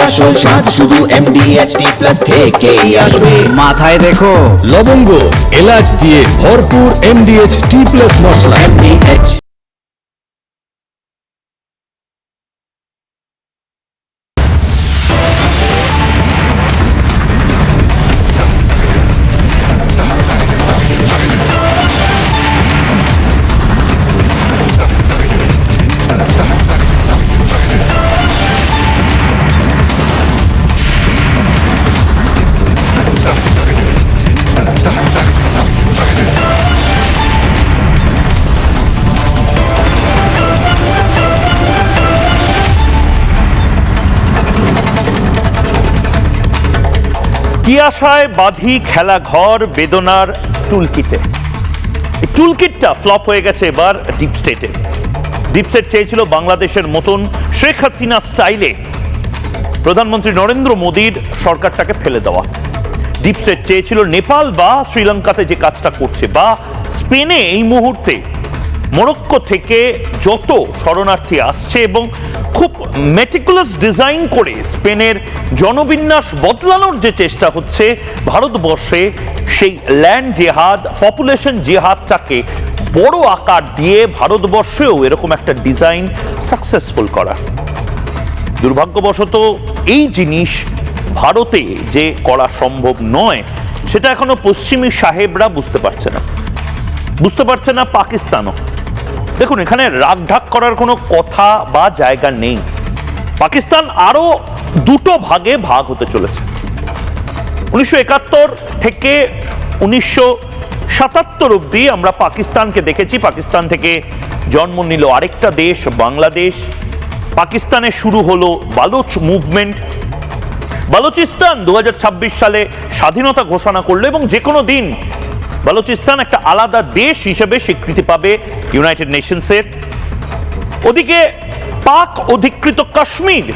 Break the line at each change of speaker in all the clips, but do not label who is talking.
আসল স্বাদ শুধু MDHT+ থেকেই আসবে।
মাথায় দেখো
লবঙ্গ এলাচ দিয়ে ভরপুর MDHT+ মশলা।
MDH
কি আশায় বাঁধি খেলা ঘর বেদনার টুলকিটে। এই টুলকিটটা ফ্লপ হয়ে গেছে এবার ডিপ স্টেটে। ডিপ স্টেট চেয়েছিল বাংলাদেশের মতন শেখ হাসিনা স্টাইলে প্রধানমন্ত্রী নরেন্দ্র মোদীর সরকারটাকে ফেলে দেওয়া। ডিপ স্টেট চেয়েছিল নেপাল বা শ্রীলঙ্কাতে যে কাজটা করছে, বা স্পেনে এই মুহূর্তে মরক্কো থেকে যত শরণার্থী আসছে এবং খুব মেটিকুলাস ডিজাইন করে স্পেনের জনবিন্যাস বদলানোর যে চেষ্টা হচ্ছে ভারতবর্ষে, সেই ল্যান্ড জেহাদ, পপুলেশন জেহাদটাকে বড় আকার দিয়ে ভারতবর্ষেও এরকম একটা ডিজাইন সাকসেসফুল করা। দুর্ভাগ্যবশত এই জিনিস ভারতে যে করা সম্ভব নয় সেটা এখনো পশ্চিমী সাহেবরা বুঝতে পারছে না, বুঝতে পারছে না পাকিস্তানও। দেখুন, এখানে রাগঢাক করার কোনো কথা বা জায়গা নেই। পাকিস্তান আরো দুটো ভাগে ভাগ হতে চলেছে। 1971 থেকে 1977 অব্দি আমরা পাকিস্তানকে দেখেছি। পাকিস্তান থেকে জন্ম নিল আরেকটা দেশ, বাংলাদেশ। পাকিস্তানে শুরু হলো বালুচ মুভমেন্ট। বালুচিস্তান 2026 সালে স্বাধীনতা ঘোষণা করলো এবং যে কোনো দিন বালুচিস্তান একটা আলাদা দেশ হিসেবে স্বীকৃতি পাবে ইউনাইটেড নেশনসের। ওদিকে পাক অধিকৃত কাশ্মীর,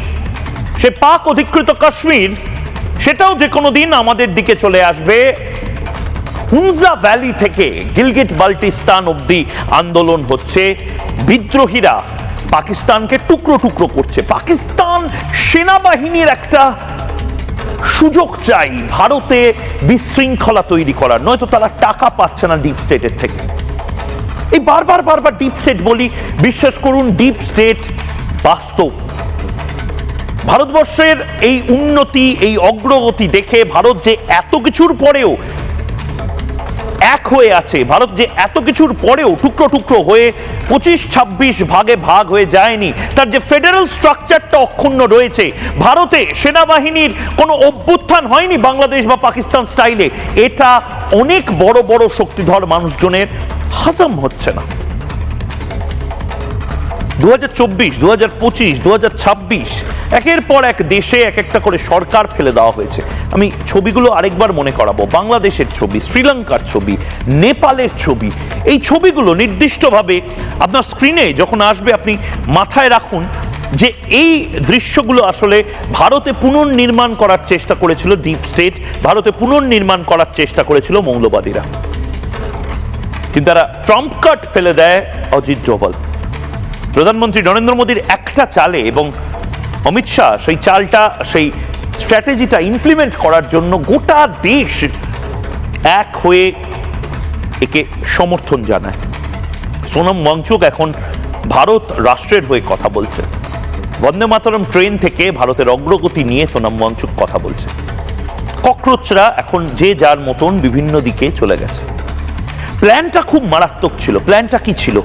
সে পাক অধিকৃত কাশ্মীর সেটাও যে কোনো দিন আমাদের দিকে চলে আসবে। হুনজা ভ্যালি থেকে গিলগিট বাল্টিস্তান অব্দি আন্দোলন হচ্ছে, বিদ্রোহীরা পাকিস্তানকে টুকরো টুকরো করছে। পাকিস্তান সেনাবাহিনীর একটা সুযোগ চাই ভারতে বিশৃঙ্খলা তৈরি করার, নয়তো তারা টাকা পাচ্ছে না ডিপ স্টেটের থেকে। এই বারবার বারবার ডিপ স্টেট বলি, বিশ্বাস করুন ডিপ স্টেট বাস্তব। ভারতবর্ষের এই উন্নতি, এই অগ্রগতি দেখে ভারত যে এত কিছুর পরেও এক হয়ে আছে, ভারত যে এত কিছুর পরেও টুকরো টুকরো হয়ে 25-26 ভাগে ভাগ হয়ে যায়নি, তার যে ফেডারেল স্ট্রাকচারটা অক্ষুণ্ণ রয়েছে, ভারতে সেনাবাহিনীর কোনো অভ্যুত্থান হয়নি বাংলাদেশ বা পাকিস্তান স্টাইলে, এটা অনেক বড় বড় শক্তিধর মানুষজনের হজম হচ্ছে না। 2024, 2025, 2026 একের পর এক দেশে এক একটা করে সরকার ফেলে দেওয়া হয়েছে। আমি ছবিগুলো আরেকবার মনে করাবো। বাংলাদেশের ছবি, শ্রীলঙ্কার ছবি, নেপালের ছবি। এই ছবিগুলো নির্দিষ্টভাবে আপনার স্ক্রিনে যখন আসবে আপনি মাথায় রাখুন যে এই দৃশ্যগুলো আসলে ভারতে পুনর্নির্মাণ করার চেষ্টা করেছিল ডিপ স্টেট, ভারতে পুনর্নির্মাণ করার চেষ্টা করেছিল মৌলবাদীরা, কিন্তু তারা ট্রাম্প কার্ড ফেলে দেয় অজিত ডোভাল। প্রধানমন্ত্রী নরেন্দ্র মোদীর একটা চালে এবং অমিত শাহ সেই চালটা, সেই স্ট্র্যাটেজিটা ইমপ্লিমেন্ট করার জন্য গোটা দেশ এক হয়ে একে সমর্থন জানায়। সোনাম ওয়াংচুক এখন ভারত রাষ্ট্রের হয়ে কথা বলছে। বন্দে মাতরম ট্রেন থেকে ভারতের অগ্রগতি নিয়ে সোনাম ওয়াংচুক কথা বলছে। ককরোচরা এখন যে যার মতন বিভিন্ন দিকে চলে গেছে। প্ল্যানটা খুব মারাত্মক ছিল। প্ল্যানটা কি ছিল?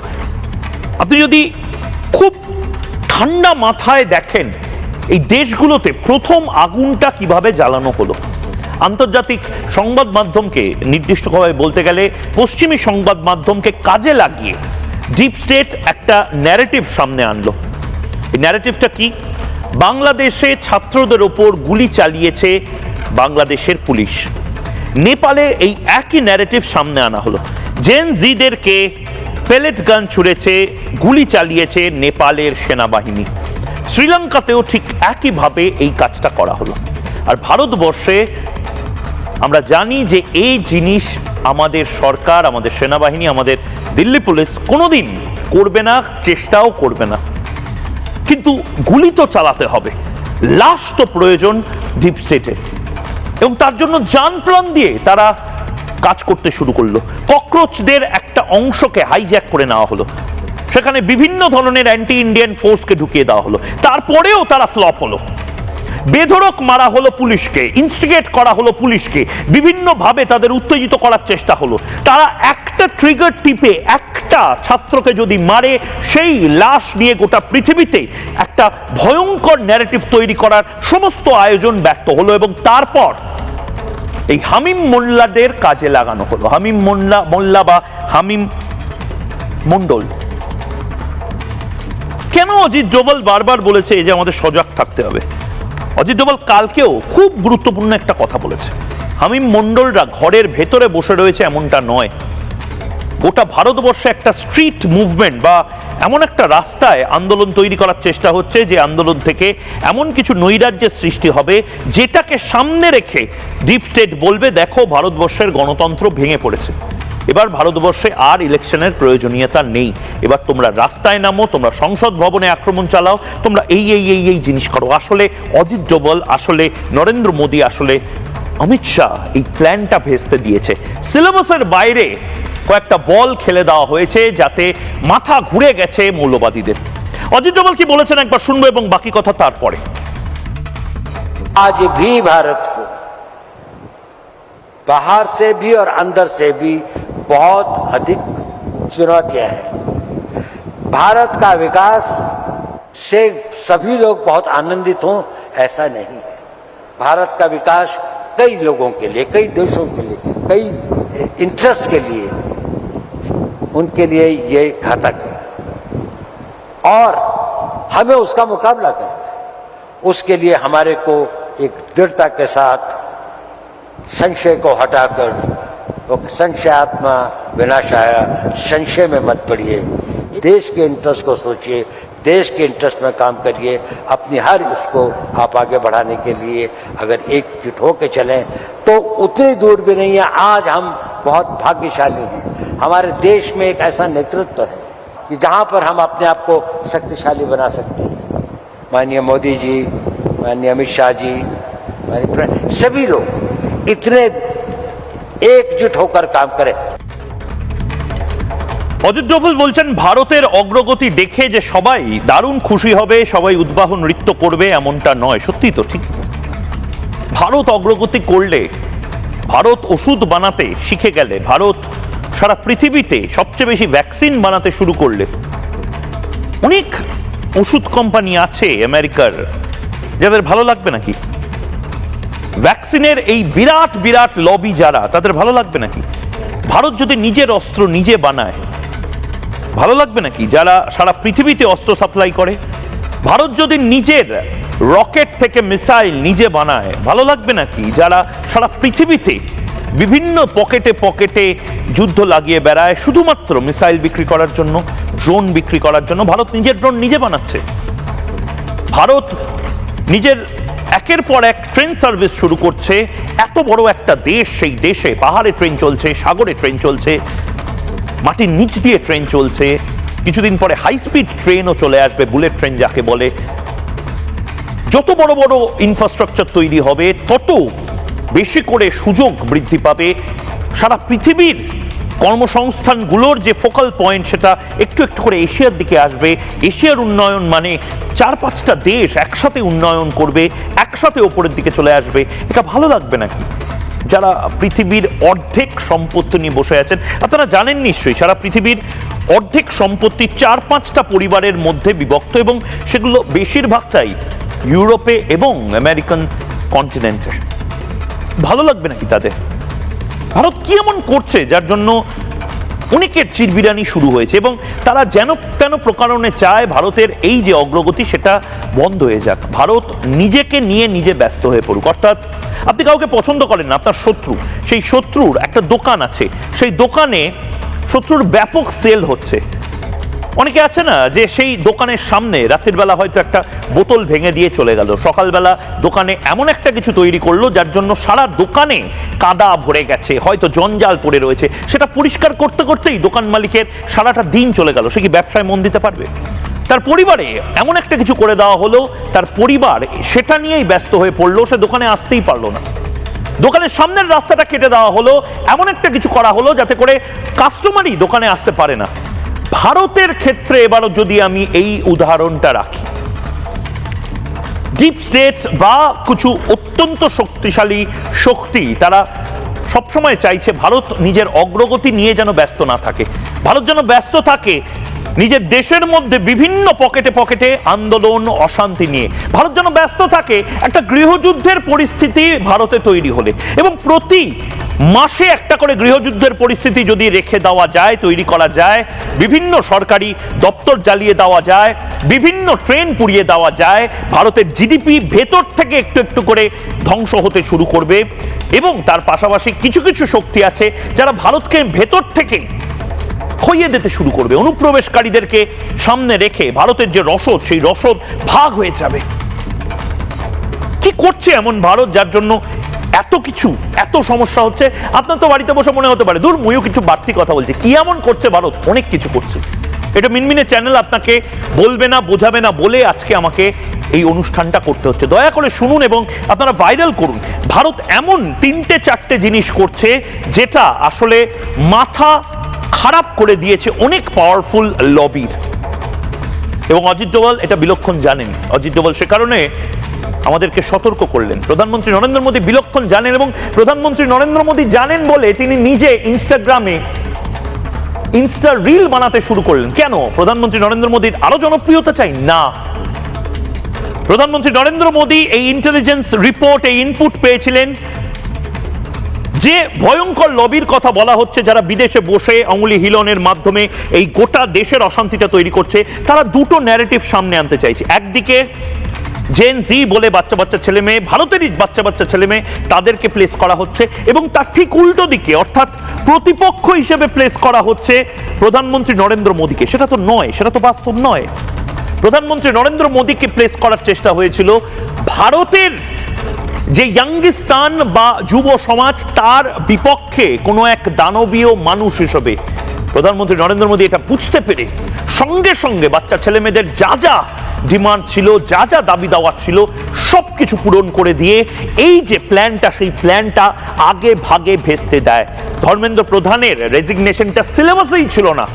আপনি যদি খুব ঠান্ডা মাথায় দেখেন এই দেশগুলোতে প্রথম আগুনটা কিভাবে জ্বালানো হলো। আন্তর্জাতিক সংবাদ মাধ্যমকে, নির্দিষ্টভাবে বলতে গেলে পশ্চিমী সংবাদ মাধ্যমকে কাজে লাগিয়ে ডিপ স্টেট একটা ন্যারেটিভ সামনে আনলো। এই ন্যারেটিভটা কি? বাংলাদেশে ছাত্রদের ওপর গুলি চালিয়েছে বাংলাদেশের পুলিশ। নেপালে এই একই ন্যারেটিভ সামনে আনা হলো। জেন জিদেরকে পেলেট গান ছুড়েছে, গুলি চালিয়েছে নেপালের সেনাবাহিনী। শ্রীলঙ্কাতেও ঠিক একইভাবে এই কাজটা করা হলো। আর ভারতবর্ষে আমরা জানি যে এই জিনিস আমাদের সরকার, আমাদের সেনাবাহিনী, আমাদের দিল্লি পুলিশ কোনোদিন করবে না, চেষ্টাও করবে না। কিন্তু গুলি তো চালাতে হবে। লাশ তো প্রয়োজন ডিপ স্টেটের, এবং তার জন্য জান প্রাণ দিয়ে তারা কাজ করতে শুরু করলো। ককরোচদের একটা অংশকে হাইজ্যাক করে নেওয়া হলো, সেখানে বিভিন্ন ধরনের অ্যান্টি ইন্ডিয়ান ফোর্সকে ঢুকিয়ে দেওয়া হলো, তারপরেও তারা ফ্লপ হলো। বেধড়ক মারা হলো পুলিশকে, ইনস্টিগেট করা হলো পুলিশকে, বিভিন্নভাবে তাদের উত্তেজিত করার চেষ্টা হলো। তারা একটা ট্রিগার টিপে একটা ছাত্রকে যদি মারে, সেই লাশ নিয়ে গোটা পৃথিবীতে একটা ভয়ঙ্কর ন্যারেটিভ তৈরি করার সমস্ত আয়োজন ব্যর্থ হলো, এবং তারপর এই হামিম মোল্লাদের কাজে লাগানো হলো। হামিম মোল্লা বা হামিম মন্ডল। কেন অজিত ডোভাল বারবার বলেছে যে আমাদের সজাগ থাকতে হবে? অজিত ডোভাল কালকেও খুব গুরুত্বপূর্ণ একটা কথা বলেছে। হামিম মন্ডলরা ঘরের ভেতরে বসে রয়েছে এমনটা নয়, গোটা ভারতবর্ষে একটা স্ট্রিট মুভমেন্ট বা এমন একটা রাস্তায় আন্দোলন তৈরি করার চেষ্টা হচ্ছে, যে আন্দোলন থেকে এমন কিছু নৈরাজ্যের সৃষ্টি হবে যেটাকে সামনে রেখে ডিপ স্টেট বলবে, দেখো ভারতবর্ষের গণতন্ত্র ভেঙে পড়েছে, এবার ভারতবর্ষে আর ইলেকশনের প্রয়োজনীয়তা নেই, এবার তোমরা রাস্তায় নামো, তোমরা সংসদ ভবনে আক্রমণ চালাও, তোমরা এই জিনিস করো। আসলে অজিত ডোভাল, আসলে নরেন্দ্র মোদী, আসলে অমিত শাহ এই প্ল্যানটা ভেস্তে দিয়েছে। সিলেবাসের বাইরে কয়েকটা বল খেলে দেওয়া হয়েছে, যাতে মাথা ঘুরে গেছে মৌলবাদীদের। অজিত ডোভাল কি বলেছেন একবার শুনবো, এবং বাকি কথা তারপরে।
आज भी भारत को बाहर से भी और अंदर से भी बहुत अधिक चुनौतियां हैं। भारत का विकास से सभी लोग बहुत आनंदित हों ऐसा नहीं है। भारत का विकास कई लोगों के लिए, कई देशों के लिए, कई इंटरेस्ट के लिए, उनके लिए ये घातक है, और हमें उसका मुकाबला करना है। उसके लिए हमारे को एक दृढ़ता के साथ संशय को हटाकर, वो संशयात्मा विनाशाय, संशय में मत पड़िए, देश के इंटरेस्ट को सोचिए, देश के इंटरेस्ट में काम करिए। अपनी हर उसको आप आगे बढ़ाने के लिए अगर एकजुट होकर चलें तो उतनी दूर भी नहीं है। आज हम बहुत भाग्यशाली हैं, हमारे देश में एक ऐसा नेतृत्व है कि जहां पर हम अपने आप को शक्तिशाली बना सकते हैं। माननीय मोदी जी, माननीय अमित शाह जी, सभी लोग इतने एकजुट होकर काम करें।
অজিত ডোভাল বলছেন ভারতের অগ্রগতি দেখে যে সবাই দারুণ খুশি হবে, সবাই উদ্বাহ নৃত্য করবে, এমনটা নয়। সত্যি তো, ঠিক। ভারত অগ্রগতি করলে, ভারত ওষুধ বানাতে শিখে গেলে, ভারত সারা পৃথিবীতে সবচেয়ে বেশি ভ্যাকসিন বানাতে শুরু করলে, অনেক ওষুধ কোম্পানি আছে আমেরিকার, যাদের ভালো লাগবে নাকি? ভ্যাকসিনের এই বিরাট বিরাট লবি যারা, তাদের ভালো লাগবে নাকি? ভারত যদি নিজের অস্ত্র নিজে বানায়, ভালো লাগবে নাকি? যারা সারা পৃথিবীতে অস্ত্র সাপ্লাই করে, ভারত যদি নিজের রকেট থেকে মিসাইল নিজে বানায়, ভালো লাগবে নাকি? যারা সারা পৃথিবীতে বিভিন্ন পকেটে পকেটে যুদ্ধ লাগিয়ে বেড়ায় শুধুমাত্র মিসাইল বিক্রি করার জন্য, ড্রোন বিক্রি করার জন্য। ভারত নিজের ড্রোন নিজে বানাচ্ছে। ভারত নিজের একের পর এক ট্রেন সার্ভিস শুরু করছে। এত বড় একটা দেশ, সেই দেশে পাহাড়ে ট্রেন চলছে, সাগরে ট্রেন চলছে, মাটির নিচ দিয়ে ট্রেন চলছে, কিছুদিন পরে হাই স্পিড ট্রেনও চলে আসবে, বুলেট ট্রেন যাকে বলে। যত বড় বড় ইনফ্রাস্ট্রাকচার তৈরি হবে, তত বেশি করে সুযোগ বৃদ্ধি পাবে। সারা পৃথিবীর কর্মসংস্থানগুলোর যে ফোকাল পয়েন্ট, সেটা একটু একটু করে এশিয়ার দিকে আসবে। এশিয়ার উন্নয়ন মানে 4-5টা দেশ একসাথে উন্নয়ন করবে, একসাথে ওপরের দিকে চলে আসবে। এটা ভালো লাগবে নাকি? যারা পৃথিবীর অর্ধেক সম্পত্তি নিয়ে বসে আছেন, আপনারা জানেন নিশ্চয়ই, সারা পৃথিবীর অর্ধেক সম্পত্তি 4-5টা পরিবারের মধ্যে বিভক্ত, এবং সেগুলো বেশিরভাগটাই ইউরোপে এবং আমেরিকান কন্টিনেন্টে। ভালো লাগবে নাকি তাদের? ভারত কি এমন করছে যার জন্য অনেকের চিরবিরানি শুরু হয়েছে, এবং তারা যেন তেন প্রকারণে চায় ভারতের এই যে অগ্রগতি সেটা বন্ধ হয়ে যাক, ভারত নিজেকে নিয়ে নিজে ব্যস্ত হয়ে পড়ুক। অর্থাৎ আপনি কাউকে পছন্দ করেন না, আপনার শত্রু, সেই শত্রুর একটা দোকান আছে, সেই দোকানে শত্রুর ব্যাপক সেল হচ্ছে। অনেকে আছে না যে সেই দোকানের সামনে রাতের বেলা হয়তো একটা বোতল ভেঙে দিয়ে চলে গেল, সকালবেলা দোকানে এমন একটা কিছু তৈরি করলো যার জন্য সারা দোকানে কাদা ভরে গেছে, হয়তো জঞ্জাল পড়ে রয়েছে, সেটা পরিষ্কার করতে করতেই দোকান মালিকের সারাটা দিন চলে গেল। সে কি ব্যবসায় মন দিতে পারবে? তার পরিবারে এমন একটা কিছু করে দেওয়া হলো, তার পরিবার সেটা নিয়েই ব্যস্ত হয়ে পড়লো, সে দোকানে আসতেই পারলো না। দোকানের সামনের রাস্তাটা কেটে দেওয়া হলো, এমন একটা কিছু করা হলো যাতে করে কাস্টমারই দোকানে আসতে পারে না। ভারতের ক্ষেত্রে এবারও যদি আমি এই উদাহরণটা রাখি, ডিপ স্টেট বা কিছু অত্যন্ত শক্তিশালী শক্তি তারা সবসময় চাইছে ভারত নিজের অগ্রগতি নিয়ে যেন ব্যস্ত না থাকে, ভারত যেন ব্যস্ত থাকে নিজের দেশের মধ্যে বিভিন্ন পকেটে পকেটে আন্দোলন অশান্তি নিয়ে, ভারত যেন ব্যস্ত থাকে একটা গৃহযুদ্ধের পরিস্থিতি ভারতে তৈরি হলে, এবং প্রতি মাসে একটা করে গৃহযুদ্ধের পরিস্থিতি যদি রেখে দেওয়া যায়, তৈরি করা যায়, বিভিন্ন সরকারি দপ্তর জ্বালিয়ে দেওয়া যায়, বিভিন্ন ট্রেন পুড়িয়ে দেওয়া যায়, ভারতের জিডিপি ভেতর থেকে একটু একটু করে ধ্বংস হতে শুরু করবে। এবং তার পাশাপাশি কিছু কিছু শক্তি আছে যারা ভারতকে ভেতর থেকে খইয়ে দিতে শুরু করবে, অনুপ্রবেশকারীদেরকে সামনে রেখে ভারতের যে রসদ, সেই রসদ ভাগ হয়ে যাবে। কি করছে এমন ভারত যার জন্য এত কিছু, এত সমস্যা হচ্ছে? আপনার তো বাড়িতে বসে মনে হতে পারে দূর মুইও কিছু বাড়তি কথা বলছে, কি এমন করছে ভারত? অনেক কিছু করছে। এটা মিনমিনে চ্যানেল আপনাকে বলবে না, বোঝাবে না বলে আজকে আমাকে এই অনুষ্ঠানটা করতে হচ্ছে। দয়া করে শুনুন এবং আপনারা ভাইরাল করুন। ভারত এমন 3-4টে জিনিস করছে যেটা আসলে মাথা খারাপ করে দিয়েছে অনেক পাওয়ারফুল লবির, এবং অজিত ডোভাল এটা বিলক্ষণ জানেন। অজিত ডোভাল সে কারণে আমাদেরকে সতর্ক করলেন। প্রধানমন্ত্রী নরেন্দ্র মোদী বিলক্ষণ জানেন, এবং প্রধানমন্ত্রী নরেন্দ্র মোদী জানেন বলে তিনি নিজে ইনস্টাগ্রামে ইনস্টা রিল বানাতে শুরু করলেন। কেন? প্রধানমন্ত্রী নরেন্দ্র মোদীর আরো জনপ্রিয়তা চাই? না, প্রধানমন্ত্রী নরেন্দ্র মোদী এই ইন্টেলিজেন্স রিপোর্ট, এই ইনপুট পেয়েছিলেন যে ভয়ঙ্কর লবির কথা বলা হচ্ছে, যারা বিদেশে বসে আঙুলি হিলনের মাধ্যমে এই গোটা দেশের অশান্তিটা তৈরি করছে। তারা দুটো ন্যারেটিভ সামনে আনতে চাইছে। একদিকে জেন জি বলে বাচ্চা বাচ্চা ছেলে মেয়ে, ভারতেরই বাচ্চা বাচ্চা ছেলে মেয়ে, তাদেরকে প্লেস করা হচ্ছে, এবং তার ঠিক উল্টো দিকে অর্থাৎ প্রতিপক্ষ হিসেবে প্লেস করা হচ্ছে প্রধানমন্ত্রী নরেন্দ্র মোদীকে। সেটা তো নয়, সেটা তো বাস্তব নয়। প্রধানমন্ত্রী নরেন্দ্র মোদীকে প্লেস করার চেষ্টা হয়েছিল ভারতের যে ইয়াঙ্গিস্তান বা যুব সমাজ, তার বিপক্ষে কোনো এক দানবীয় মানুষ হিসেবে। প্রধানমন্ত্রী নরেন্দ্র মোদী এটা বুঝতে পেরে সঙ্গে সঙ্গে বাচ্চা ছেলে মেয়েদের যা যা ডিমান্ড ছিল, যা যা দাবি দাওয়া ছিল, সব কিছু পূরণ করে দিয়ে এই যে প্ল্যানটা, সেই প্ল্যানটা আগে ভাগে ভেস্তে দেয়। ধর্মেন্দ্র প্রধানের রেজিগনেশনটা সিলেবাসেই ছিল না,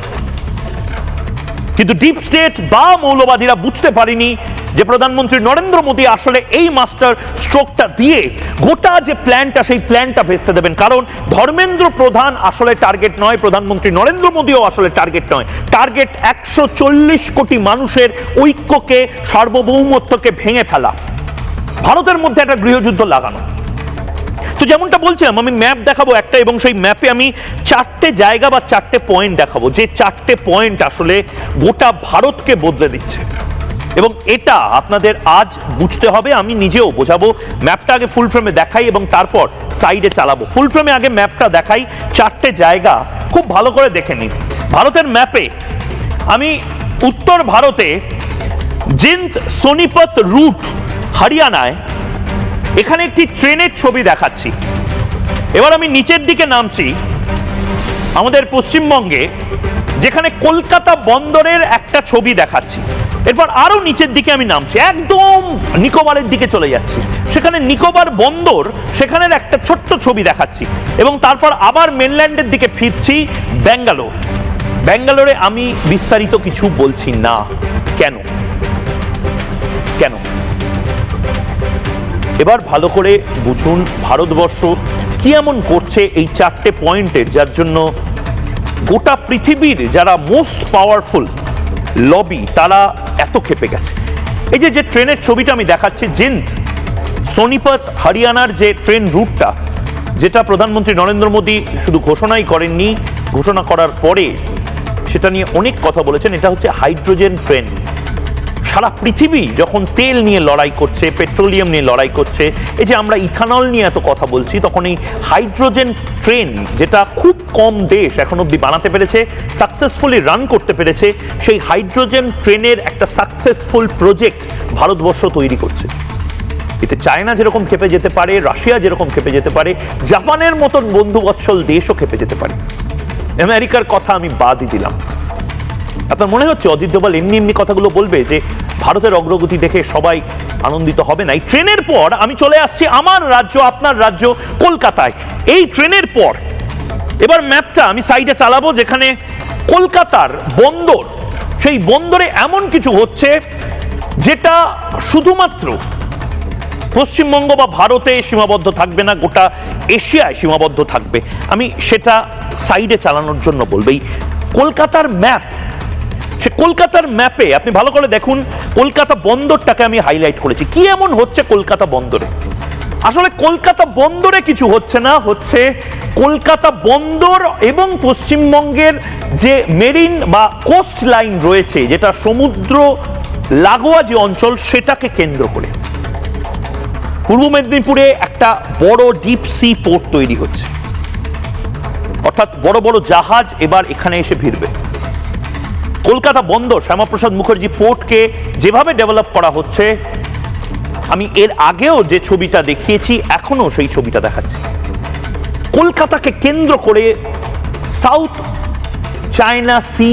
কিন্তু ডিপ স্টেট বা মৌলবাদীরা বুঝতে পারেনি যে প্রধানমন্ত্রী নরেন্দ্র মোদী আসলে এই মাস্টার স্ট্রোকটা দিয়ে গোটা যে প্ল্যানটা, সেই প্ল্যানটা ভেস্তে দেবেন। কারণ ধর্মেন্দ্র প্রধান আসলে টার্গেট নয়, প্রধানমন্ত্রী নরেন্দ্র মোদীও আসলে টার্গেট নয়। টার্গেট 140 কোটি মানুষের ঐক্যকে, সার্বভৌমত্বকে ভেঙে ফেলা, ভারতের মধ্যে একটা গৃহযুদ্ধ লাগানো। তো যেমনটা বলছিলাম, আমি ম্যাপ দেখাবো একটা, এবং সেই ম্যাপে আমি 4টে জায়গা বা 4টে পয়েন্ট দেখাবো, যে 4টে পয়েন্ট আসলে গোটা ভারতকে বদলে দিচ্ছে। এবং এটা আপনাদের আজ বুঝতে হবে, আমি নিজেও বোঝাবো। ম্যাপটা আগে ফুল ফ্রেমে দেখাই এবং তারপর সাইডে চালাবো। ফুল ফ্রেমে আগে ম্যাপটা দেখাই, 4টে জায়গা খুব ভালো করে দেখে নিন। ভারতের ম্যাপে আমি উত্তর ভারতে জিন্দ সোনিপত রুট হরিয়ানায় এখানে একটি ট্রেনের ছবি দেখাচ্ছি। এবার আমি নিচের দিকে নামছি আমাদের পশ্চিমবঙ্গে, যেখানে কলকাতা বন্দরের একটা ছবি দেখাচ্ছি। এরপর আরো নিচের দিকে আমি নামছি, একদম নিকোবরের দিকে চলে যাচ্ছি, সেখানে নিকোবর বন্দর, সেখানের একটা ছোট্ট ছবি দেখাচ্ছি। এবং তারপর আবার মেনল্যান্ডের দিকে ফিরছি, ব্যাঙ্গালোর। ব্যাঙ্গালোরে আমি বিস্তারিত কিছু বলছি না। কেন? কেন? এবার ভালো করে বুঝুন ভারতবর্ষ কি এমন করছে এই 4টে পয়েন্টের, যার জন্য গোটা পৃথিবীর যারা মোস্ট পাওয়ারফুল লবি তারা এত ক্ষেপে গেছে। এই যে ট্রেনের ছবিটা আমি দেখাচ্ছি, জিন্দ সোনিপত হরিয়ানার যে ট্রেন রুটটা, যেটা প্রধানমন্ত্রী নরেন্দ্র মোদী শুধু ঘোষণাই করেননি, ঘোষণা করার পরে সেটা নিয়ে অনেক কথা বলেছেন। এটা হচ্ছে হাইড্রোজেন ট্রেন। সারা পৃথিবী যখন তেল নিয়ে লড়াই করছে, পেট্রোলিয়াম নিয়ে লড়াই করছে, এই যে আমরা ইথানল নিয়ে এত কথা বলছি, তখন এই হাইড্রোজেন ট্রেন, যেটা খুব কম দেশ এখন অব্দি বানাতে পেরেছে, সাকসেসফুলি রান করতে পেরেছে, সেই হাইড্রোজেন ট্রেনের একটা সাকসেসফুল প্রজেক্ট ভারতবর্ষ তৈরি করছে। এতে চায়না যেরকম খেপে যেতে পারে, রাশিয়া যেরকম খেপে যেতে পারে, জাপানের মতন বন্ধুবৎসল দেশও খেপে যেতে পারে। আমেরিকার কথা আমি বাদই দিলাম। আপনার মনে হচ্ছে অজিত দোভাল এমনি এমনি কথাগুলো বলবে যে ভারতের অগ্রগতি দেখে সবাই আনন্দিত হবে না? এই ট্রেনের পর আমি চলে আসছি আমার রাজ্য, আপনার রাজ্য কলকাতায়। এই ট্রেনের পর এবার ম্যাপটা আমি সাইডে চালাবো, যেখানে কলকাতার বন্দর, সেই বন্দরে এমন কিছু হচ্ছে যেটা শুধুমাত্র পশ্চিমবঙ্গ বা ভারতে সীমাবদ্ধ থাকবে না, গোটা এশিয়ায় সীমাবদ্ধ থাকবে। আমি সেটা সাইডে চালানোর জন্য বলবো। এই কলকাতার ম্যাপ, সে কলকাতার ম্যাপে আপনি ভালো করে দেখুন, কলকাতা বন্দরটাকে আমি হাইলাইট করেছি। কি এমন হচ্ছে কলকাতা বন্দরে? আসলে কলকাতা বন্দরে কিছু হচ্ছে না, হচ্ছে কলকাতা বন্দর এবং পশ্চিমবঙ্গের যে মেরিন বা কোস্ট লাইন রয়েছে, যেটা সমুদ্র লাগোয়া যে অঞ্চল, সেটাকে কেন্দ্র করে পূর্ব মেদিনীপুরে একটা বড় ডিপ সি পোর্ট তৈরি হচ্ছে। অর্থাৎ বড় বড় জাহাজ এবার এখানে এসে ভিড়বে। কলকাতা বন্দর, শ্যামাপ্রসাদ মুখার্জি পোর্টকে যেভাবে ডেভেলপ করা হচ্ছে, আমি এর আগেও যে ছবিটা দেখিয়েছি এখনো সেই ছবিটা দেখাচ্ছি। কলকাতাকে কেন্দ্র করে South China Sea,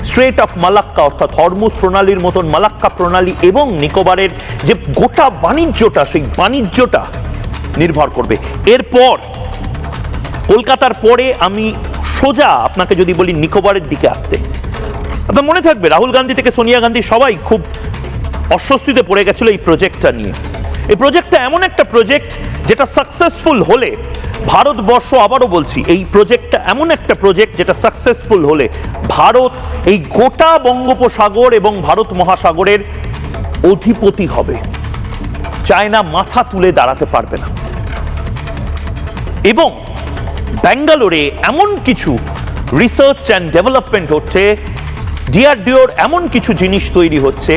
strait of Malacca অর্থাৎ হরমুজ প্রণালীর মতন মালাক্কা প্রণালী এবং নিকোবরের যে গোটা বাণিজ্যটা, সেই বাণিজ্যটা নির্ভর করবে। এরপর কলকাতার পরে আমি সোজা আপনাকে যদি বলি নিকোবরের দিকে আসতে, আপনার মনে থাকবে রাহুল গান্ধী থেকে সোনিয়া গান্ধী সবাই খুব অস্বস্তিতে পড়ে গেছিল এই প্রজেক্টটা নিয়ে। এই প্রজেক্টটা এমন একটা প্রজেক্ট যেটা সাকসেসফুল হলে ভারতবর্ষ, আবারও বলছি, এই প্রজেক্টটা এমন একটা প্রজেক্ট যেটা সাকসেসফুল হলে ভারত এই গোটা বঙ্গোপসাগর এবং ভারত মহাসাগরের অধিপতি হবে। চায়না মাথা তুলে দাঁড়াতে পারবে না। এবং ব্যাঙ্গালোরে এমন কিছু রিসার্চ অ্যান্ড ডেভেলপমেন্ট হচ্ছে, ডিআরডিওর এমন কিছু জিনিস তৈরি হচ্ছে,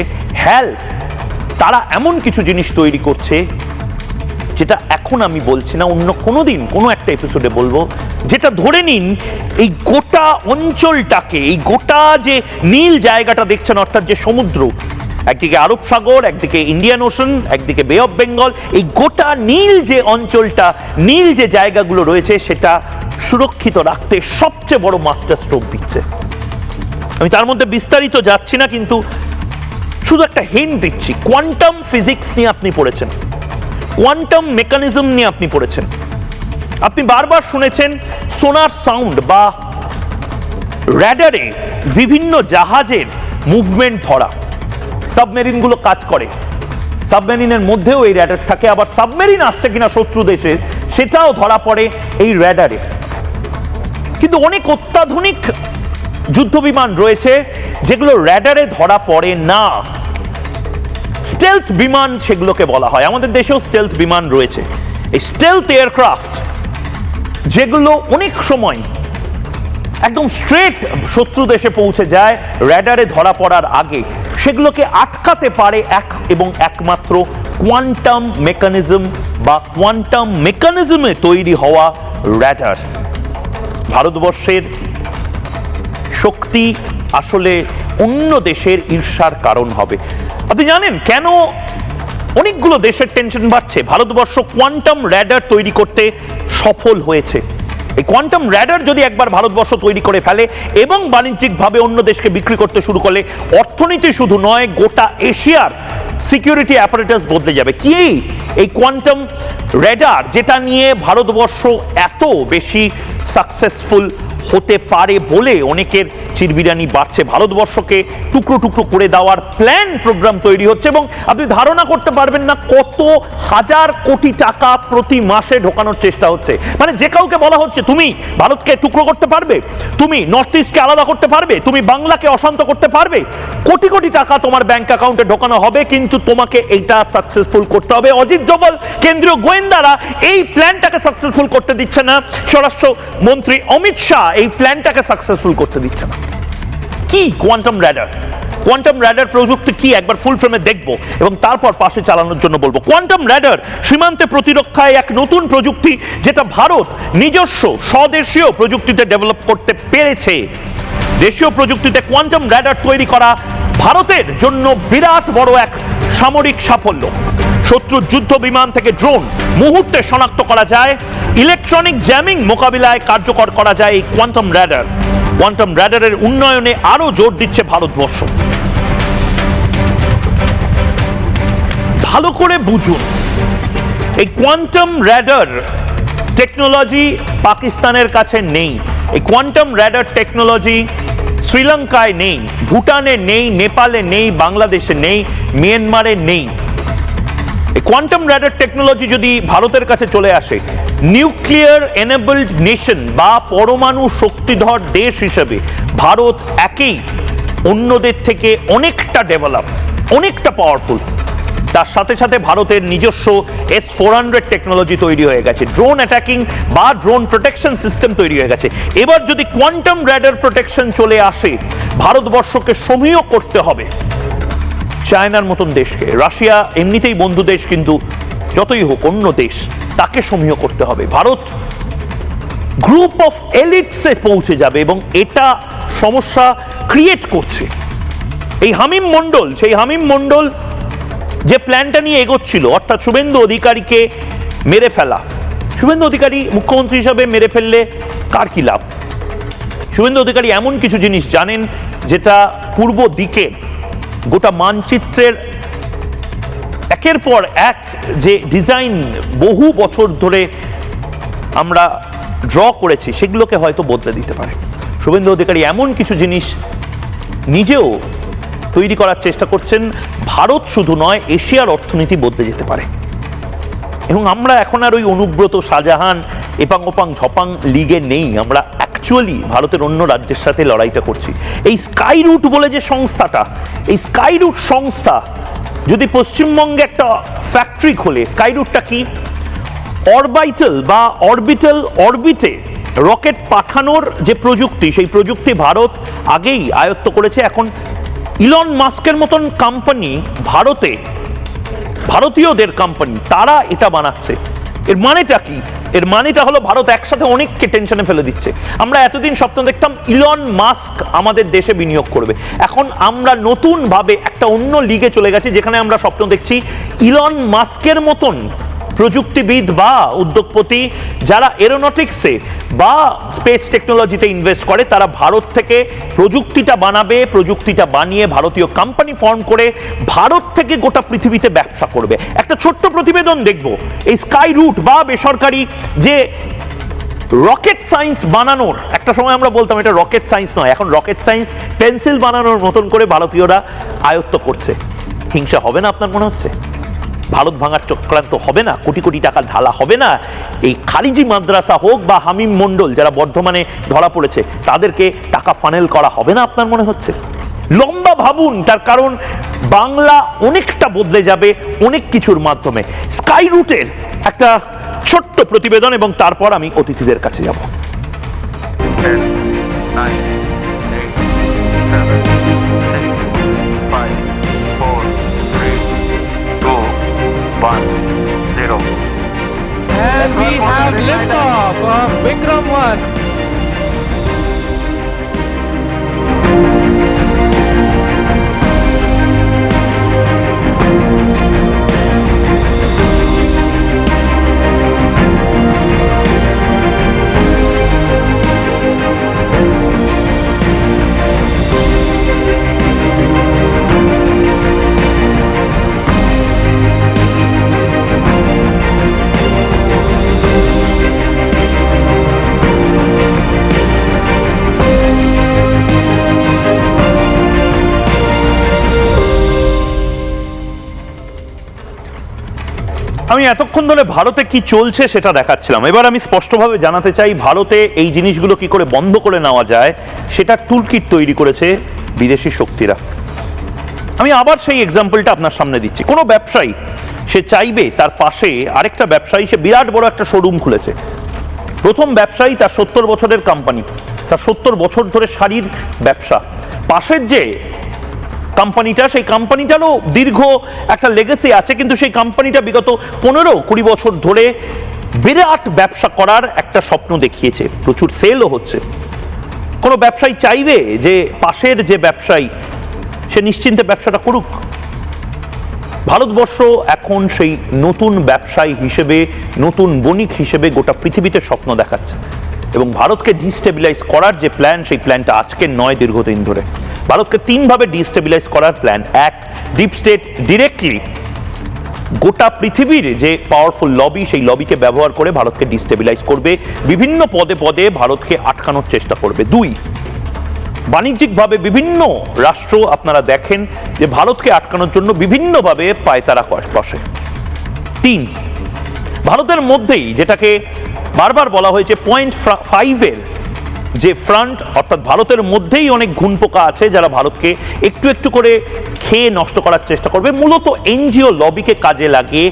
তারা এমন কিছু জিনিস তৈরি করছে যেটা এখন আমি বলছি না, অন্য কোনো দিন কোনো একটা এপিসোডে বলবো, যেটা ধরে নিন এই গোটা অঞ্চলটাকে, এই গোটা যে নীল জায়গাটা দেখছেন অর্থাৎ যে সমুদ্র, একদিকে আরব সাগর, একদিকে ইন্ডিয়ান ওশান, একদিকে বে অফ বেঙ্গল, এই গোটা নীল যে অঞ্চলটা, নীল যে জায়গাগুলো রয়েছে, সেটা সুরক্ষিত রাখতে সবচেয়ে বড় মাস্টার স্ট্রোক দিচ্ছে। আমি তার মধ্যে বিস্তারিত যাচ্ছি না, কিন্তু শুধু একটা হিন্ট দিচ্ছি। কোয়ান্টাম ফিজিক্স নিয়ে আপনি পড়েছেন, কোয়ান্টাম মেকানিজম নিয়ে আপনি পড়েছেন, আপনি বারবার শুনেছেন সোনার সাউন্ড বা র্যাডারে বিভিন্ন জাহাজের মুভমেন্ট ধরা। সাবমেরিনগুলো কাজ করে, সাবমেরিনের মধ্যেও এই র্যাডার থাকে, আবার সাবমেরিন আসছে কিনা শত্রু দেশে সেটাও ধরা পড়ে এই র্যাডারে। কিন্তু অনেক অত্যাধুনিক যুদ্ধ বিমান রয়েছে যেগুলো র্যাডারে ধরা পড়ে না, স্টেলথ বিমান সেগুলোকে বলা হয়। আমাদের দেশেও স্টেলথ বিমান রয়েছে। এই স্টেলথ এয়ারক্রাফট যেগুলো অনেক সময় একদম স্ট্রেট শত্রু দেশে পৌঁছে যায় র্যাডারে ধরা পড়ার আগে, সেগুলোকে আটকাতে পারে এক এবং একমাত্র কোয়ান্টাম মেকানিজম বা কোয়ান্টাম মেকানিজমে তৈরি হওয়া র্যাডার। ভারতবর্ষের শক্তি আসলে অন্য দেশের ঈর্ষার কারণ হবে। আপনি জানেন কেন অনেকগুলো দেশের টেনশন বাড়ছে? ভারতবর্ষ কোয়ান্টাম র্যাডার তৈরি করতে সফল হয়েছে। এই কোয়ান্টাম র্যাডার যদি একবার ভারতবর্ষ তৈরি করে ফেলে এবং বাণিজ্যিকভাবে অন্য দেশকে বিক্রি করতে শুরু করলে, অর্থনীতি শুধু নয়, গোটা এশিয়ার সিকিউরিটি অ্যাপারেটাস বদলে যাবে। কি এই কোয়ান্টাম র্যাডার, যেটা নিয়ে ভারতবর্ষ এত বেশি সাকসেসফুল হতে পারে বলে অনেকের চিরবিরানি বাড়ছে। ভারতবর্ষকে টুকরো টুকরো করে দেওয়ার প্ল্যান প্রোগ্রাম তৈরি হচ্ছে এবং আপনি ধারণা করতে পারবেন না কত হাজার কোটি টাকা প্রতি মাসে ঢোকানোর চেষ্টা হচ্ছে। মানে যে কাউকে বলা হচ্ছে তুমি ভারতকে টুকরো করতে পারবে, তুমি নর্থ ইস্টকে আলাদা করতে পারবে, তুমি বাংলাকে অশান্ত করতে পারবে, কোটি কোটি টাকা তোমার ব্যাংক অ্যাকাউন্টে ঢোকানো হবে, কিন্তু তোমাকে এইটা সাকসেসফুল করতে হবে। অজিত ডোভাল, কেন্দ্রীয় গোয়েন্দারা এই প্ল্যানটাকে সাকসেসফুল করতে দিচ্ছে না, স্বরাষ্ট্র মন্ত্রী অমিত শাহ এই প্ল্যানটাকে সাকসেসফুল করতে দিচ্ছে না। কি কোয়ান্টাম র্যাডার? কোয়ান্টাম র্যাডার প্রযুক্তি কি একবার ফুল ফ্রেমে দেখবো এবং তারপর পাশে চালানোর জন্য বলবো। কোয়ান্টাম র্যাডার সীমান্তে প্রতিরক্ষায় এক নতুন প্রযুক্তি, যেটা ভারত নিজস্ব স্বদেশীয় প্রযুক্তিতে ডেভেলপ করতে পেরেছে। দেশীয় প্রযুক্তিতে কোয়ান্টাম র্যাডার তৈরি করা ভারতের জন্য বিরাট বড় এক সামরিক সাফল্য। শত্রুর যুদ্ধ বিমান থেকে ড্রোন মুহূর্তে শনাক্ত করা যায়, ইলেকট্রনিক জ্যামিং মোকাবিলায় কার্যকর করা যায় এই কোয়ান্টাম র্যাডার। কোয়ান্টাম র্যাডারের উন্নয়নে আরো জোর দিচ্ছে ভারতবর্ষ। ভালো করে বুঝুন, এই কোয়ান্টাম র্যাডার টেকনোলজি পাকিস্তানের কাছে নেই, এই কোয়ান্টাম র্যাডার টেকনোলজি শ্রীলঙ্কায় নেই, ভুটানে নেই, নেপালে নেই, বাংলাদেশে নেই, মিয়ানমারে নেই। এই কোয়ান্টাম র্যাডার টেকনোলজি যদি ভারতের কাছে চলে আসে, নিউক্লিয়ার এনেবলড নেশন বা পরমাণু শক্তিধর দেশ হিসেবে ভারত একেই অন্যদের থেকে অনেকটা ডেভেলপ, অনেকটা পাওয়ারফুল। তার সাথে সাথে ভারতের নিজস্ব S-400 টেকনোলজি তৈরি হয়ে গেছে, ড্রোন অ্যাটাকিং বা ড্রোন প্রোটেকশন সিস্টেম তৈরি হয়ে গেছে। এবার যদি কোয়ান্টাম র্যাডার প্রোটেকশন চলে আসে, ভারতবর্ষকে সমীহ করতে হবে চায়নার মতন দেশকে। রাশিয়া এমনিতেই বন্ধু দেশ, কিন্তু যতই হোক অন্য দেশ, তাকে সমীহ করতে হবে। ভারত গ্রুপ অফ এলিটসে পৌঁছে যাবে এবং এটা সমস্যা ক্রিয়েট করছে। এই হামিম মণ্ডল, সেই হামিম মণ্ডল যে প্ল্যানটা নিয়ে এগোচ্ছিল, অর্থাৎ শুভেন্দু অধিকারীকে মেরে ফেলা, শুভেন্দু অধিকারী মুখ্যমন্ত্রী হিসাবে মেরে ফেললে কার কি লাভ? শুভেন্দু অধিকারী এমন কিছু জিনিস জানেন যেটা পূর্ব দিকে গোটা মানচিত্রের একের পর এক যে ডিজাইন বহু বছর ধরে আমরা ড্র করেছি, সেগুলোকে হয়তো বদলে দিতে পারে। শুভেন্দু অধিকারী এমন কিছু জিনিস নিজেও তৈরি করার চেষ্টা করছেন। ভারত শুধু নয়, এশিয়ার অর্থনীতি বদলে যেতে পারে। এবং আমরা এখন আর ওই অনুব্রত, শাহজাহান, এপাং ওপাং ঝপাং লিগে নেই। আমরা অ্যাকচুয়ালি ভারতের অন্য রাজ্যের সাথে লড়াইটা করছি। এই স্কাই রুট বলে যে সংস্থাটা, এই স্কাই রুট সংস্থা যদি পশ্চিমবঙ্গে একটা ফ্যাক্টরি খোলে, স্কাই রুটটা কি? অরবিটাল বা অরবিটে রকেট পাঠানোর যে প্রযুক্তি, সেই প্রযুক্তি ভারত আগেই আয়ত্ত করেছে। এখন ইলন মাস্কের মতন কোম্পানি ভারতে, ভারতীয়দের কোম্পানি, তারা এটা বানাচ্ছে। এর মানেটা কি? এর মানেটা হলো ভারত একসাথে অনেককে টেনশনে ফেলে দিচ্ছে। আমরা এতদিন স্বপ্ন দেখতাম ইলন মাস্ক আমাদের দেশে বিনিয়োগ করবে, এখন আমরা নতুন ভাবে একটা অন্য লিগে চলে গেছি, যেখানে আমরা স্বপ্ন দেখছি ইলন মাস্কের মতন প্রযুক্তিবিদ বা উদ্যোগপতি যারা এরোনটিক্সে বা স্পেস টেকনোলজিতে ইনভেস্ট করে, তারা ভারত থেকে প্রযুক্তিটা বানাবে, প্রযুক্তিটা বানিয়ে ভারতীয় কোম্পানি ফর্ম করে ভারত থেকে গোটা পৃথিবীতে ব্যবসা করবে। একটা ছোট্ট প্রতিবেদন দেখব, এই স্কাই রুট বা বেসরকারি যে রকেট সায়েন্স বানানোর, একটা সময় আমরা বলতাম এটা রকেট সায়েন্স নয়, এখন রকেট সায়েন্স পেন্সিল বানানোর মতন করে ভারতীয়রা আয়ত্ত করছে। হিংসা হবে না আপনার মনে হচ্ছে? ভারত ভাঙার চক্রান্ত হবে না? কোটি কোটি টাকা ঢালা হবে না? এই খারিজি মাদ্রাসা হোক বা হামিম মণ্ডল যারা বর্ধমানে ধরা পড়েছে, তাদেরকে টাকা ফানেল করা হবে না আপনার মনে হচ্ছে? লম্বা ভাবুন, তার কারণ বাংলা অনেকটা বদলে যাবে অনেক কিছুর মাধ্যমে। স্কাই রুটের একটা ছোট্ট প্রতিবেদন এবং তারপর আমি অতিথিদের কাছে যাব।
10, 9, 8, 7, 6, 5, 4, 3, 2, 1, 0.
And we have liftoff of Vikram 1.
আমি এতক্ষণ ধরে ভারতে কি চলছে সেটা দেখাচ্ছিলাম। এবার আমি স্পষ্টভাবে জানাতে চাই, ভারতে এই জিনিসগুলো কি করে বন্ধ করে নেওয়া যায় সেটা টুলকিট তৈরি করেছে বিদেশি শক্তিরা। আমি আবার সেই এক্সাম্পলটা আপনার সামনে দিচ্ছি। কোনো ব্যবসায়ী সে চাইবে তার পাশে আরেকটা ব্যবসায়ী, সে বিরাট বড় একটা শোরুম খুলেছে। প্রথম ব্যবসায়ী, তার 70 বছরের কোম্পানি, তার 70 বছর ধরে শাড়ির ব্যবসা। পাশের যে কোম্পানিটা, সেই কোম্পানিটারও দীর্ঘ একটা লেগেসি আছে, কিন্তু সেই কোম্পানিটা বিগত 15-20 বছর ধরে বিরাট ব্যবসা করার একটা স্বপ্ন দেখিয়েছে, প্রচুর সেলও হচ্ছে। কোনো ব্যবসায়ী চাইবে যে পাশের যে ব্যবসায়ী সে নিশ্চিন্তে ব্যবসাটা করুক? ভারতবর্ষ এখন সেই নতুন ব্যবসায়ী হিসেবে, নতুন বণিক হিসেবে গোটা পৃথিবীতে স্বপ্ন দেখাচ্ছে। এবং ভারতকে ডিস্টেবিলাইজ করার যে প্ল্যান, সেই প্ল্যানটা আজকের নয়, দীর্ঘদিন ধরে। ভারতকে তিনভাবে ডিস্টেবিলাইজ করার প্ল্যান। এক, ডিপ স্টেট ডিরেক্টলি গোটা পৃথিবীর যে পাওয়ারফুল লবি, সেই লবিকে ব্যবহার করে ভারতকে ডিস্টেবিলাইজ করবে, বিভিন্ন পদে পদে ভারতকে আটকানোর চেষ্টা করবে। দুই, বাণিজ্যিকভাবে বিভিন্ন রাষ্ট্র আপনারা দেখেন যে ভারতকে আটকানোর জন্য বিভিন্নভাবে পায়তারা বসে। তিন, ভারতের মধ্যেই যেটাকে বারবার বলা হয়েছে .5-এর যে ফ্রন্ট, অর্থাৎ ভারতের মধ্যেই অনেক ঘুনপোকা আছে যারা ভারতকে একটু একটু করে খেয়ে নষ্ট করার চেষ্টা করবে, মূলত এনজিও লবিকে কাজে লাগিয়ে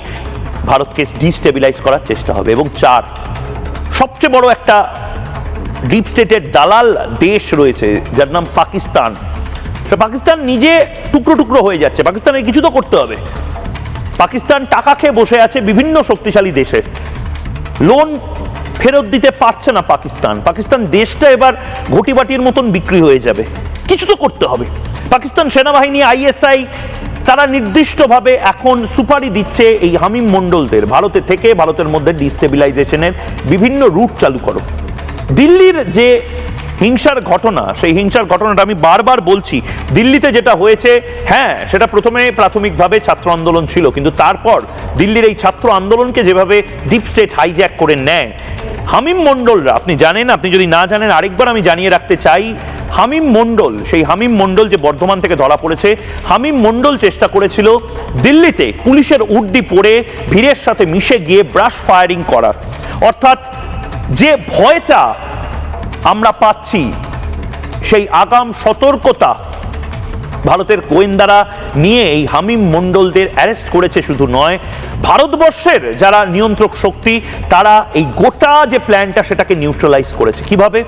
ভারতকে ডিস্টেবিলাইজ করার চেষ্টা হবে। এবং চার, সবচেয়ে বড় একটা ডিপ স্টেটের দালাল দেশ রয়েছে যার নাম পাকিস্তান। পাকিস্তান নিজে টুকরো টুকরো হয়ে যাচ্ছে, পাকিস্তানের কিছু তো করতে হবে। পাকিস্তান টাকা খেয়ে বসে আছে বিভিন্ন শক্তিশালী দেশে, লোন ফেরত দিতে পারছে না পাকিস্তান দেশটা এবার ঘটিবাটির মতন বিক্রি হয়ে যাবে, কিছু তো করতে হবে। পাকিস্তান সেনাবাহিনী, আইএসআই, তারা নির্দিষ্টভাবে এখন সুপারি দিচ্ছে এই হামিম মণ্ডলদের ভারতে থেকে ভারতের মধ্যে ডিস্টেবিলাইজেশনের বিভিন্ন রুট চালু করো। দিল্লির যে হিংসার ঘটনা, সেই হিংসার ঘটনাটা আমি বারবার বলছি, দিল্লিতে যেটা হয়েছে, হ্যাঁ সেটা প্রথমে প্রাথমিকভাবে ছাত্র আন্দোলন ছিল, কিন্তু তারপর দিল্লির এই ছাত্র আন্দোলনকে যেভাবে ডিপ স্টেট হাইজ্যাক করে নেয় হামিম মণ্ডলরা, আপনি জানেন, আপনি যদি না জানেন আরেকবার আমি জানিয়ে রাখতে চাই, হামিম মণ্ডল, সেই হামিম মণ্ডল যে বর্ধমান থেকে ধরা পড়েছে, হামিম মণ্ডল চেষ্টা করেছিল দিল্লিতে পুলিশের উর্দি পরে ভিড়ের সাথে মিশে গিয়ে ব্রাশ ফায়ারিং করার। অর্থাৎ যে ভয়টা আমরা পাচ্ছি, সেই আগাম সতর্কতা ভারতের গোয়েন্দারা নিয়ে এই হামিম মণ্ডলদের অ্যারেস্ট করেছে। শুধু নয়, ভারতবর্ষের যারা নিয়ন্ত্রক শক্তি, তারা এই গোটা যে প্ল্যানটা সেটাকে নিউট্রালাইজ করেছে। কিভাবে?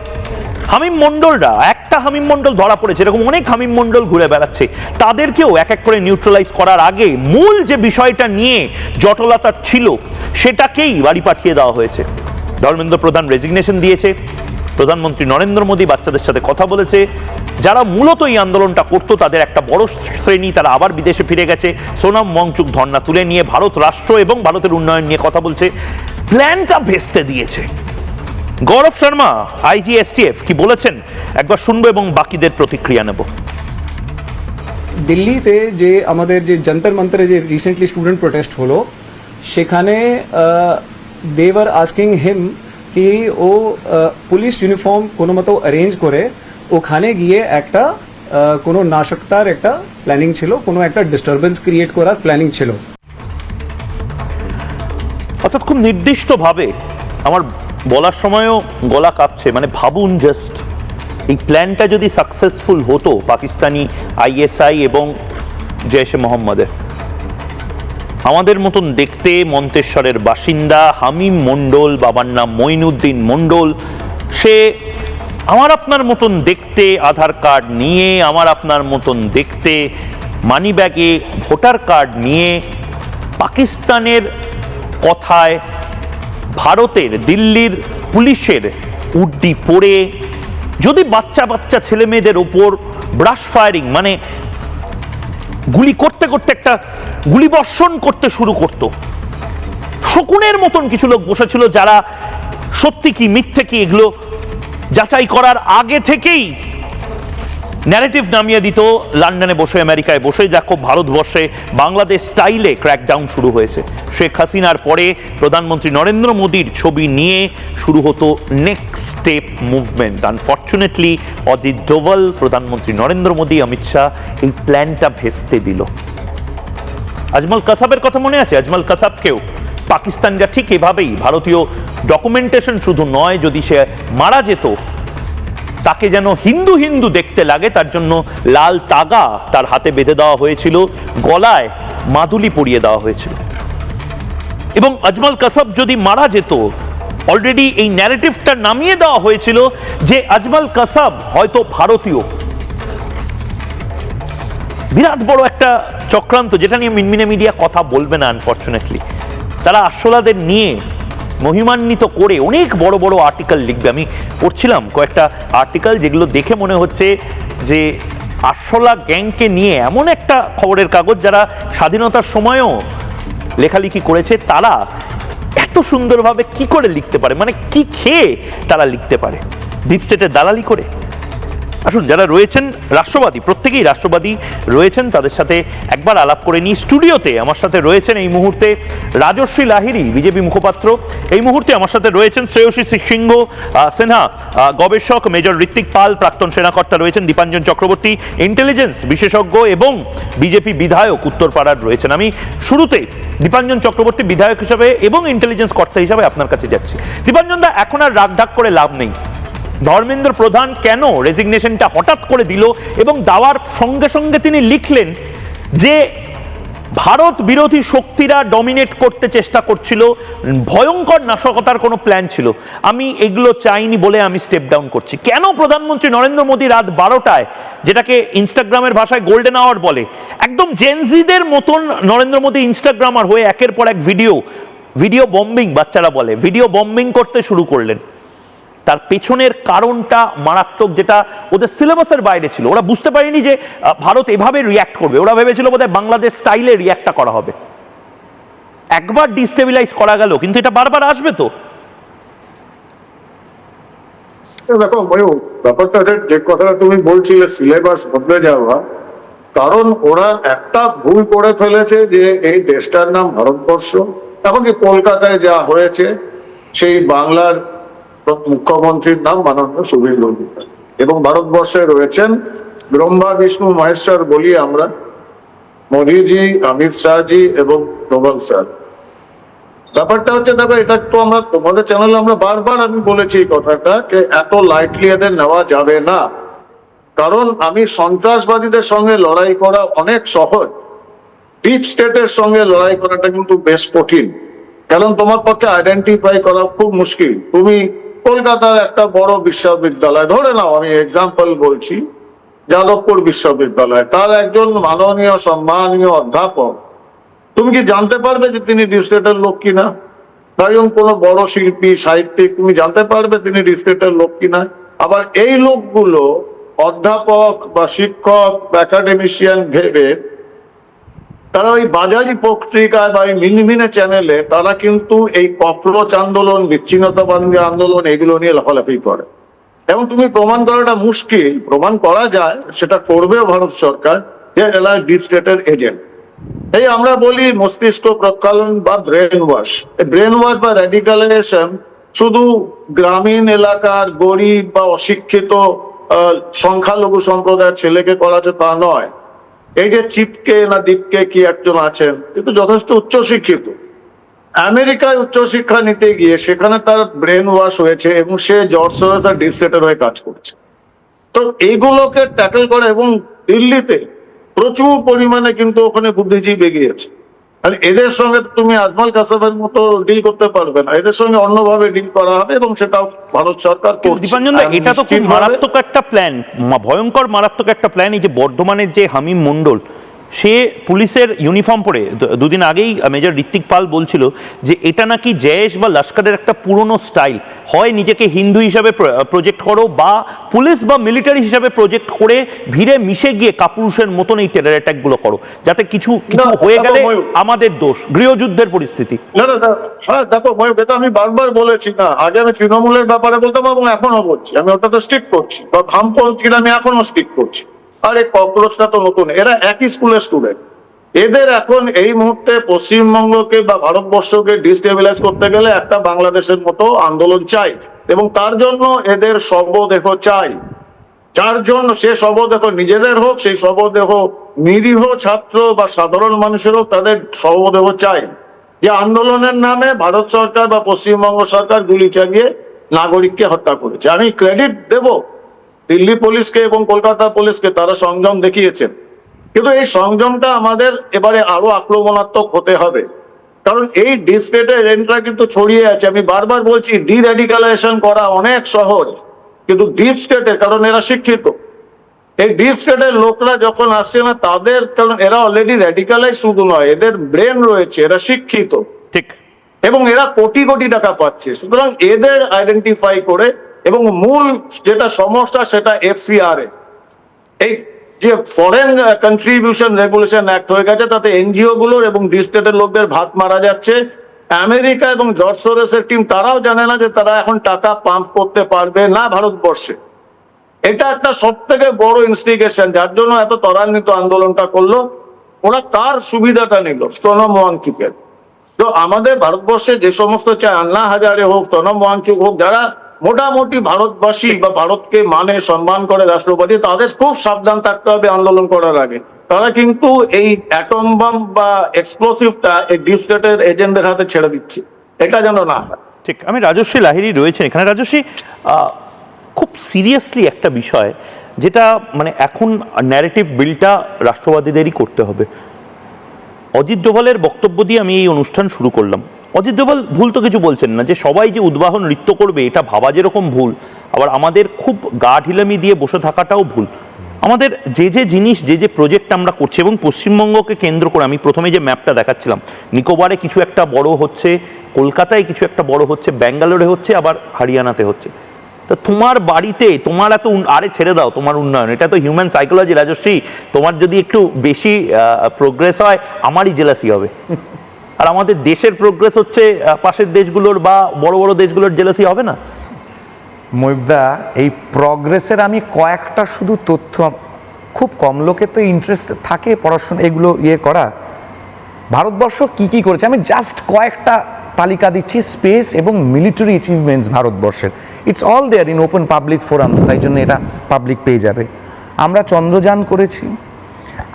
হামিম মণ্ডলরা, একটা হামিম মণ্ডল ধরা পড়েছে, এরকম অনেক হামিম মণ্ডল ঘুরে বেড়াচ্ছে, তাদেরকেও এক এক করে নিউট্রালাইজ করার আগে মূল যে বিষয়টা নিয়ে জটিলতা ছিল সেটাকেই বাড়ি পাঠিয়ে দেওয়া হয়েছে। ধর্মেন্দ্র প্রধান রেজিগনেশন দিয়েছে, প্রধানমন্ত্রী নরেন্দ্র মোদী বাচ্চাদের সাথে কথা বলেছে, যারা মূলত এই আন্দোলনটা করতো তাদের একটা বড় শ্রেণী তারা আবার বিদেশে ফিরে গেছে, সোনাম ওয়াংচুক ধর্ণা তুলে নিয়ে ভারত রাষ্ট্র এবং ভারতের উন্নয়ন নিয়ে কথা বলছে, প্ল্যানটা ভেস্তে দিয়েছে। গৌরব শর্মা, IGSTF কি বলেছেন একবার শুনবো এবং বাকিদের প্রতিক্রিয়া নেব।
দিল্লিতে যে আমাদের যে যন্তর মন্তরে যে রিসেন্টলি স্টুডেন্ট প্রোটেস্ট হলো, সেখানে দেওয়ার আস্কিং হিম কি ও পুলিশ ইউনিফর্ম কোনো মতো অ্যারেঞ্জ করে ওখানে গিয়ে একটা কোনো নাশকতার একটা প্ল্যানিং ছিল, কোনো একটা ডিস্টারবেন্স ক্রিয়েট করার প্ল্যানিং ছিল।
অর্থাৎ খুব নির্দিষ্টভাবে, আমার বলার সময়ও গলা কাঁপছে, মানে ভাবুন জাস্ট, এই প্ল্যানটা যদি সাকসেসফুল হতো পাকিস্তানি ISI এবং জৈশ-এ মোহাম্মদের, আমাদের মতন দেখতে মন্তেশ্বরের বাসিন্দা হামিম মণ্ডল, বাবার নাম মঈনুদ্দিন মণ্ডল, সে আমার আপনার মতন দেখতে, আধার কার্ড নিয়ে, আমার আপনার মতন দেখতে, মানি ব্যাগে ভোটার কার্ড নিয়ে, পাকিস্তানের কথায় ভারতের দিল্লির পুলিশের উর্দি পরে যদি বাচ্চা বাচ্চা ছেলে মেয়েদের ওপর ব্রাশ ফায়ারিং, মানে গুলি করতে করতে একটা গুলি বর্ষণ করতে শুরু করত, শকুনের মতন কিছু লোক বসেছিল যারা সত্যি কি মিথ্যে কি এগুলো যাচাই করার আগে থেকেই ন্যারেটিভ নামিয়ে দিত। লন্ডনে বসে, আমেরিকায় বসে, দেখো ভারতবর্ষে বাংলাদেশ স্টাইলে ক্র্যাকডাউন শুরু হয়েছে। শেখ হাসিনার পরে প্রধানমন্ত্রী নরেন্দ্র মোদীর ছবি নিয়ে শুরু হতো next step movement. Unfortunately Ajit Doval, প্রধানমন্ত্রী নরেন্দ্র মোদী, অমিত শাহ এই প্ল্যানটা ভেস্তে দিল। আজমল কাসাবের কথা মনে আছে? আজমল কাসাবকেও পাকিস্তানিরা ঠিক এভাবেই, ভারতীয় ডকুমেন্টেশন শুধু নয়, যদি সে মারা যেত তাকে যেন হিন্দু হিন্দু দেখতে লাগে, তার জন্য লাল তাগা তার হাতে বেঁধে দেওয়া হয়েছিল, গলায় মাদুলি পরিয়ে দেওয়া হয়েছিল। এবং আজমল কাসাব যদি মারা যেত, অলরেডি এই ন্যারেটিভটা নামিয়ে দেওয়া হয়েছিল যে আজমল কাসাব হয়তো ভারতীয়। বিরাট বড় একটা চক্রান্ত, যেটা নিয়ে মিনমিনে মিডিয়া কথা বলবে না আনফর্চুনেটলি। তারা আরশোলাদের নিয়ে মহিমান্বিত করে অনেক বড় বড় আর্টিকেল লিখবে। আমি পড়ছিলাম কয়েকটা আর্টিকেল, যেগুলো দেখে মনে হচ্ছে যে আরশোলা গ্যাংকে নিয়ে এমন একটা খবরের কাগজ যারা স্বাধীনতার সময়ও লেখালেখি করেছে, তারা এত সুন্দরভাবে কি করে লিখতে পারে, মানে কি খেয়ে তারা লিখতে পারে? ডিপ স্টেটের দালালি করে? আসুন, যারা রয়েছেন রাষ্ট্রবাদী, প্রত্যেকেই রাষ্ট্রবাদী রয়েছেন, তাদের সাথে একবার আলাপ করে নিই। স্টুডিওতে আমার সাথে রয়েছেন এই মুহূর্তে রাজশ্রী লাহিড়ী, বিজেপি মুখপাত্র। এই মুহূর্তে আমার সাথে রয়েছেন শ্রেয়সী সিংহ সিনহা, গবেষক, মেজর ঋত্বিক পাল, প্রাক্তন সেনাকর্তা রয়েছেন, দীপাঞ্জন চক্রবর্তী, ইন্টেলিজেন্স বিশেষজ্ঞ এবং বিজেপি বিধায়ক উত্তরপাড়ার রয়েছেন। আমি শুরুতে দীপাঞ্জন চক্রবর্তী বিধায়ক হিসাবে এবং ইন্টেলিজেন্স কর্তা হিসাবে আপনার কাছে যাচ্ছি। দীপাঞ্জন দা, এখন আর রাগ ঢাক করে লাভ নেই। ধর্মেন্দ্র প্রধান কেন রেজিগনেশনটা হঠাৎ করে দিল এবং দেওয়ার সঙ্গে সঙ্গে তিনি লিখলেন যে ভারত বিরোধী শক্তিরা ডমিনেট করতে চেষ্টা করছিল, ভয়ঙ্কর নাশকতার কোনো প্ল্যান ছিল, আমি এগুলো চাইনি বলে আমি স্টেপ ডাউন করছি। কেন প্রধানমন্ত্রী নরেন্দ্র মোদী রাত 12টায়, যেটাকে ইনস্টাগ্রামের ভাষায় গোল্ডেন আওয়ার বলে, একদম জেনজিদের মতন নরেন্দ্র মোদী ইনস্টাগ্রামার হয়ে একের পর এক ভিডিও বম্বিং, বাচ্চারা বলে, ভিডিও বম্বিং করতে শুরু করলেন? তার পেছনের কারণটা মারাত্মক, যেটা ওদের সিলেবাসের বাইরে ছিল। ওরা বুঝতে পারেনি যে ভারত এভাবে রিয়্যাক্ট করবে। ওরা ভেবেছিল বোধহয় বাংলাদেশ স্টাইলে রিয়্যাক্টটা করা হবে। একবার ডিস্টেবিলাইজ করা গেল, কিন্তু এটা বারবার আসবে তো।
দেখো ময়ূর, ব্যাপারটা যে কথাটা তুমি বলছিলে সিলেবাস বদলে যাওয়া, কারণ ওরা একটা ভুল করে ফেলেছে যে এই দেশটার নাম ভারতবর্ষ। এমনকি কলকাতায় যা হয়েছে, সেই বাংলার মুখ্যমন্ত্রীর নাম মাননীয় শুভেন্দু অধিকারী, এবং ভারতবর্ষে রয়েছেন ব্রহ্মা বিষ্ণু মহেশ্বর বলি আমরা, মোদীজি, অমিত শাহজি এবং ডোভাল স্যার। ব্যাপারটা হচ্ছে, দেখো এটা তো আমরা তোমাদের চ্যানেলে আমরা বারবার আমি বলেছি এই কথাটা, যে এত লাইটলি এদের নেওয়া যাবে না। কারণ আমি সন্ত্রাসবাদীদের সঙ্গে লড়াই করা অনেক সহজ, ডিপ স্টেটের সঙ্গে লড়াই করাটা কিন্তু বেশ কঠিন। কারণ তোমার পক্ষে আইডেন্টিফাই করা খুব মুশকিল। তুমি কলকাতার একটা বড় বিশ্ববিদ্যালয় ধরে নাও, আমি এক্সাম্পল বলছি, যাদবপুর বিশ্ববিদ্যালয়, তার একজন মাননীয় সম্মানীয় অধ্যাপক, তুমি কি জানতে পারবে যে তিনি ডিপ স্টেটের লোক কিনা? একজন কোনো বড় শিল্পী, সাহিত্যিক, তুমি জানতে পারবে তিনি ডিপ স্টেটের লোক কিনা? আবার এই লোকগুলো অধ্যাপক বা শিক্ষক বা একাডেমিশিয়ান ভেবে তারা ওই বাজারি পত্রিকায় বা ওই মিনমিনে চ্যানেলে তারা কিন্তু এই ককরোচ আন্দোলন, বিচ্ছিন্নতাবাদী আন্দোলন, এগুলো নিয়ে লাফালাফি করে। এবং তুমি প্রমাণ করাটা মুশকিল, প্রমাণ করা যায়, সেটা করবেও ভারত সরকার, যে এরা ডিপ স্টেটের এজেন্ট। এই আমরা বলি মস্তিষ্ক প্রক্ষালন বা ব্রেন ওয়াশ। ব্রেন ওয়াশ বা র্যাডিকালাইজেশন শুধু গ্রামীণ এলাকার গরিব বা অশিক্ষিত সংখ্যালঘু সম্প্রদায়ের ছেলেকে করা আছে তা নয়। এই যে চিপকে না দীপকে কি একজন আছেন, কিন্তু যথেষ্ট উচ্চশিক্ষিত, আমেরিকায় উচ্চশিক্ষা নিতে গিয়ে সেখানে তার ব্রেন ওয়াশ হয়েছে এবং সে জর্জ সরোস আর ডিপ স্টেটের হয়ে কাজ করছে। তো এইগুলোকে ট্যাকল করে, এবং দিল্লিতে প্রচুর পরিমাণে কিন্তু ওখানে বুদ্ধিজীবী এগিয়েছে। আর এদের সঙ্গে তুমি আজমল কাসাবের মতো ডিল করতে পারবে না, এদের সঙ্গে অন্যভাবে ডিল করা হবে, এবং সেটা ভারত সরকার করছে।
দীপাঞ্জন দা, এটা তো খুব মারাত্মক একটা প্ল্যান, ভয়ঙ্কর মারাত্মক একটা প্ল্যান। এই যে বর্ধমানের যে হামিম মণ্ডল, সে পুলিশের ইউনিফর্ম পরে, দুদিন আগেই মেজর ঋত্বিক পাল বলছিল যে এটা নাকি জয়েশ বা লস্করের একটা পুরনো স্টাইল, হয় নিজেকে হিন্দু হিসাবে প্রজেক্ট করো বা পুলিশ বা মিলিটারি হিসাবে প্রজেক্ট করে ভিড়ে মিশে গিয়ে কাপুরুষের মতন এই টেরর অ্যাটাকগুলো করো, যাতে কিছু হয়ে গেলে আমাদের দোষ, গৃহযুদ্ধের পরিস্থিতি।
হ্যাঁ দেখো ময়ূর, এটা আমি বারবার বলেছি না, আগে আমি তৃণমূলের ব্যাপারে বলতাম এবং এখনো বলছি, আমি ওটা তো স্ট্রিক্ট করছি, বা বামপন্থীরা আমি এখনো স্ট্রিক্ট করছি। আর এই ককরোচটা তো নতুন, এরা একই স্কুলের স্টুডেন্ট। এদের এখন এই মুহূর্তে পশ্চিমবঙ্গকে বা ভারতবর্ষকে ডিস্টেবিলাইজ করতে গেলে একটা বাংলাদেশের মতো আন্দোলন চাই, এবং তার জন্য এদের শবদেহ চাই। যার জন্য সে শবদেহ নিজেদের হোক, সেই শবদেহ নিরীহ ছাত্র বা সাধারণ মানুষের হোক, তাদের শবদেহ চাই। যে আন্দোলনের নামে ভারত সরকার বা পশ্চিমবঙ্গ সরকার গুলি চালিয়ে নাগরিককে হত্যা করেছে, আমি ক্রেডিট দেব দিল্লি পুলিশকে এবং কলকাতা পুলিশকে, তারা সংযম দেখিয়েছেন। কিন্তু এই সংযমটা আমাদের এবারে আরো আক্রমণাত্মক হতে হবে, কারণ এই ডিপ স্টেটের এজেন্টরা কিন্তু ছড়িয়ে আছে। আমি বারবার বলছি, ডি র্যাডিকালাইজেশন করা অনেক সহজ, কিন্তু ডিপ স্টেটের, কারণ এরা শিক্ষিত, এই ডিপ স্টেটের লোকরা যখন আসছে না তাদের, কারণ এরা অলরেডি র্যাডিকালাইজ শুধু নয়, এদের ব্রেন রয়েছে, এরা শিক্ষিত,
ঠিক,
এবং এরা কোটি কোটি টাকা পাচ্ছে। সুতরাং এদের আইডেন্টিফাই করে, এবং মূল যেটা সমস্যা সেটা এফসিআরএ, এই যে ফরেন কন্ট্রিবিউশন রেগুলেশন অ্যাক্ট হয়ে গেছে, তাতে এনজিও গুলোর এবং ডিপ স্টেটের লোকদের ভাত মারা যাচ্ছে, আমেরিকা এবং জর্জ সোরসের টিম তারাও জানে না যে তারা এখন টাকা পাম্প করতে পারবে না ভারতবর্ষে। এটা একটা সব থেকে বড় ইনস্টিগেশন, যার জন্য এত ত্বরান্বিত আন্দোলনটা করলো। ওরা কার সুবিধাটা নিল? সোনম ওয়াংচুকের। তো আমাদের ভারতবর্ষে যে সমস্ত চায়, আন্না হাজারে হোক, সোনম ওয়াংচুক হোক, যারা মোটামুটি ভারতবাসী বা ভারতকে মানে সম্মান করে রাষ্ট্রপতি, তাদের খুব সাবধান থাকতে হবে আন্দোলন করার আগে। তারা কিন্তু এই অ্যাটম বাম বা এক্সপ্লোসিভটা এই ডিপ স্টেটের এজেন্টদের হাতে ছেড়ে দিচ্ছে, এটা যেন না হয়।
ঠিক, আমি রাজশ্রী লাহিড়ী রয়েছেন এখানে। রাজশ্রী, খুব সিরিয়াসলি একটা বিষয় যেটা মানে এখন ন্যারেটিভ বিলটা রাষ্ট্রবাদীদেরই করতে হবে। অজিত ডোভালের বক্তব্য দিয়ে আমি এই অনুষ্ঠান শুরু করলাম। অজিত ডোভাল ভুল তো কিছু বলছেন না, যে সবাই যে উদ্বাহন নৃত্য করবে এটা ভাবা যেরকম ভুল, আবার আমাদের খুব গা ঢিলামি দিয়ে বসে থাকাটাও ভুল। আমাদের যে যে জিনিস, যে যে প্রজেক্ট আমরা করছি, এবং পশ্চিমবঙ্গকে কেন্দ্র করে আমি প্রথমে যে ম্যাপটা দেখাচ্ছিলাম, নিকোবরে কিছু একটা বড় হচ্ছে, কলকাতায় কিছু একটা বড় হচ্ছে, ব্যাঙ্গালোরে হচ্ছে, আবার হরিয়ানাতে হচ্ছে। তো তোমার বাড়িতে তোমার এত আরে ছেড়ে দাও তোমার উন্নয়ন, এটা তো হিউম্যান সাইকোলজি রাজশ্রী। তোমার যদি একটু বেশি প্রোগ্রেস হয়, আমারই জেলাসি হবে। আর আমাদের দেশের প্রোগ্রেস হচ্ছে পাশের দেশগুলোর বা বড় বড় দেশগুলোর জেলাসি হবে না?
মহিবদা, এই প্রগ্রেসের আমি কয়েকটা শুধু তথ্য, খুব কম লোকের তো ইন্টারেস্ট থাকে পড়াশোনা এগুলো করা। ভারতবর্ষ কি কি করেছে আমি জাস্ট কয়েকটা তালিকা দিচ্ছি, স্পেস এবং মিলিটারি অ্যাচিভমেন্টস ভারতবর্ষের। It's all there in open public forum, তাই জন্য এটা পাবলিক পেয়ে যাবে। আমরা চন্দ্রযান করেছি,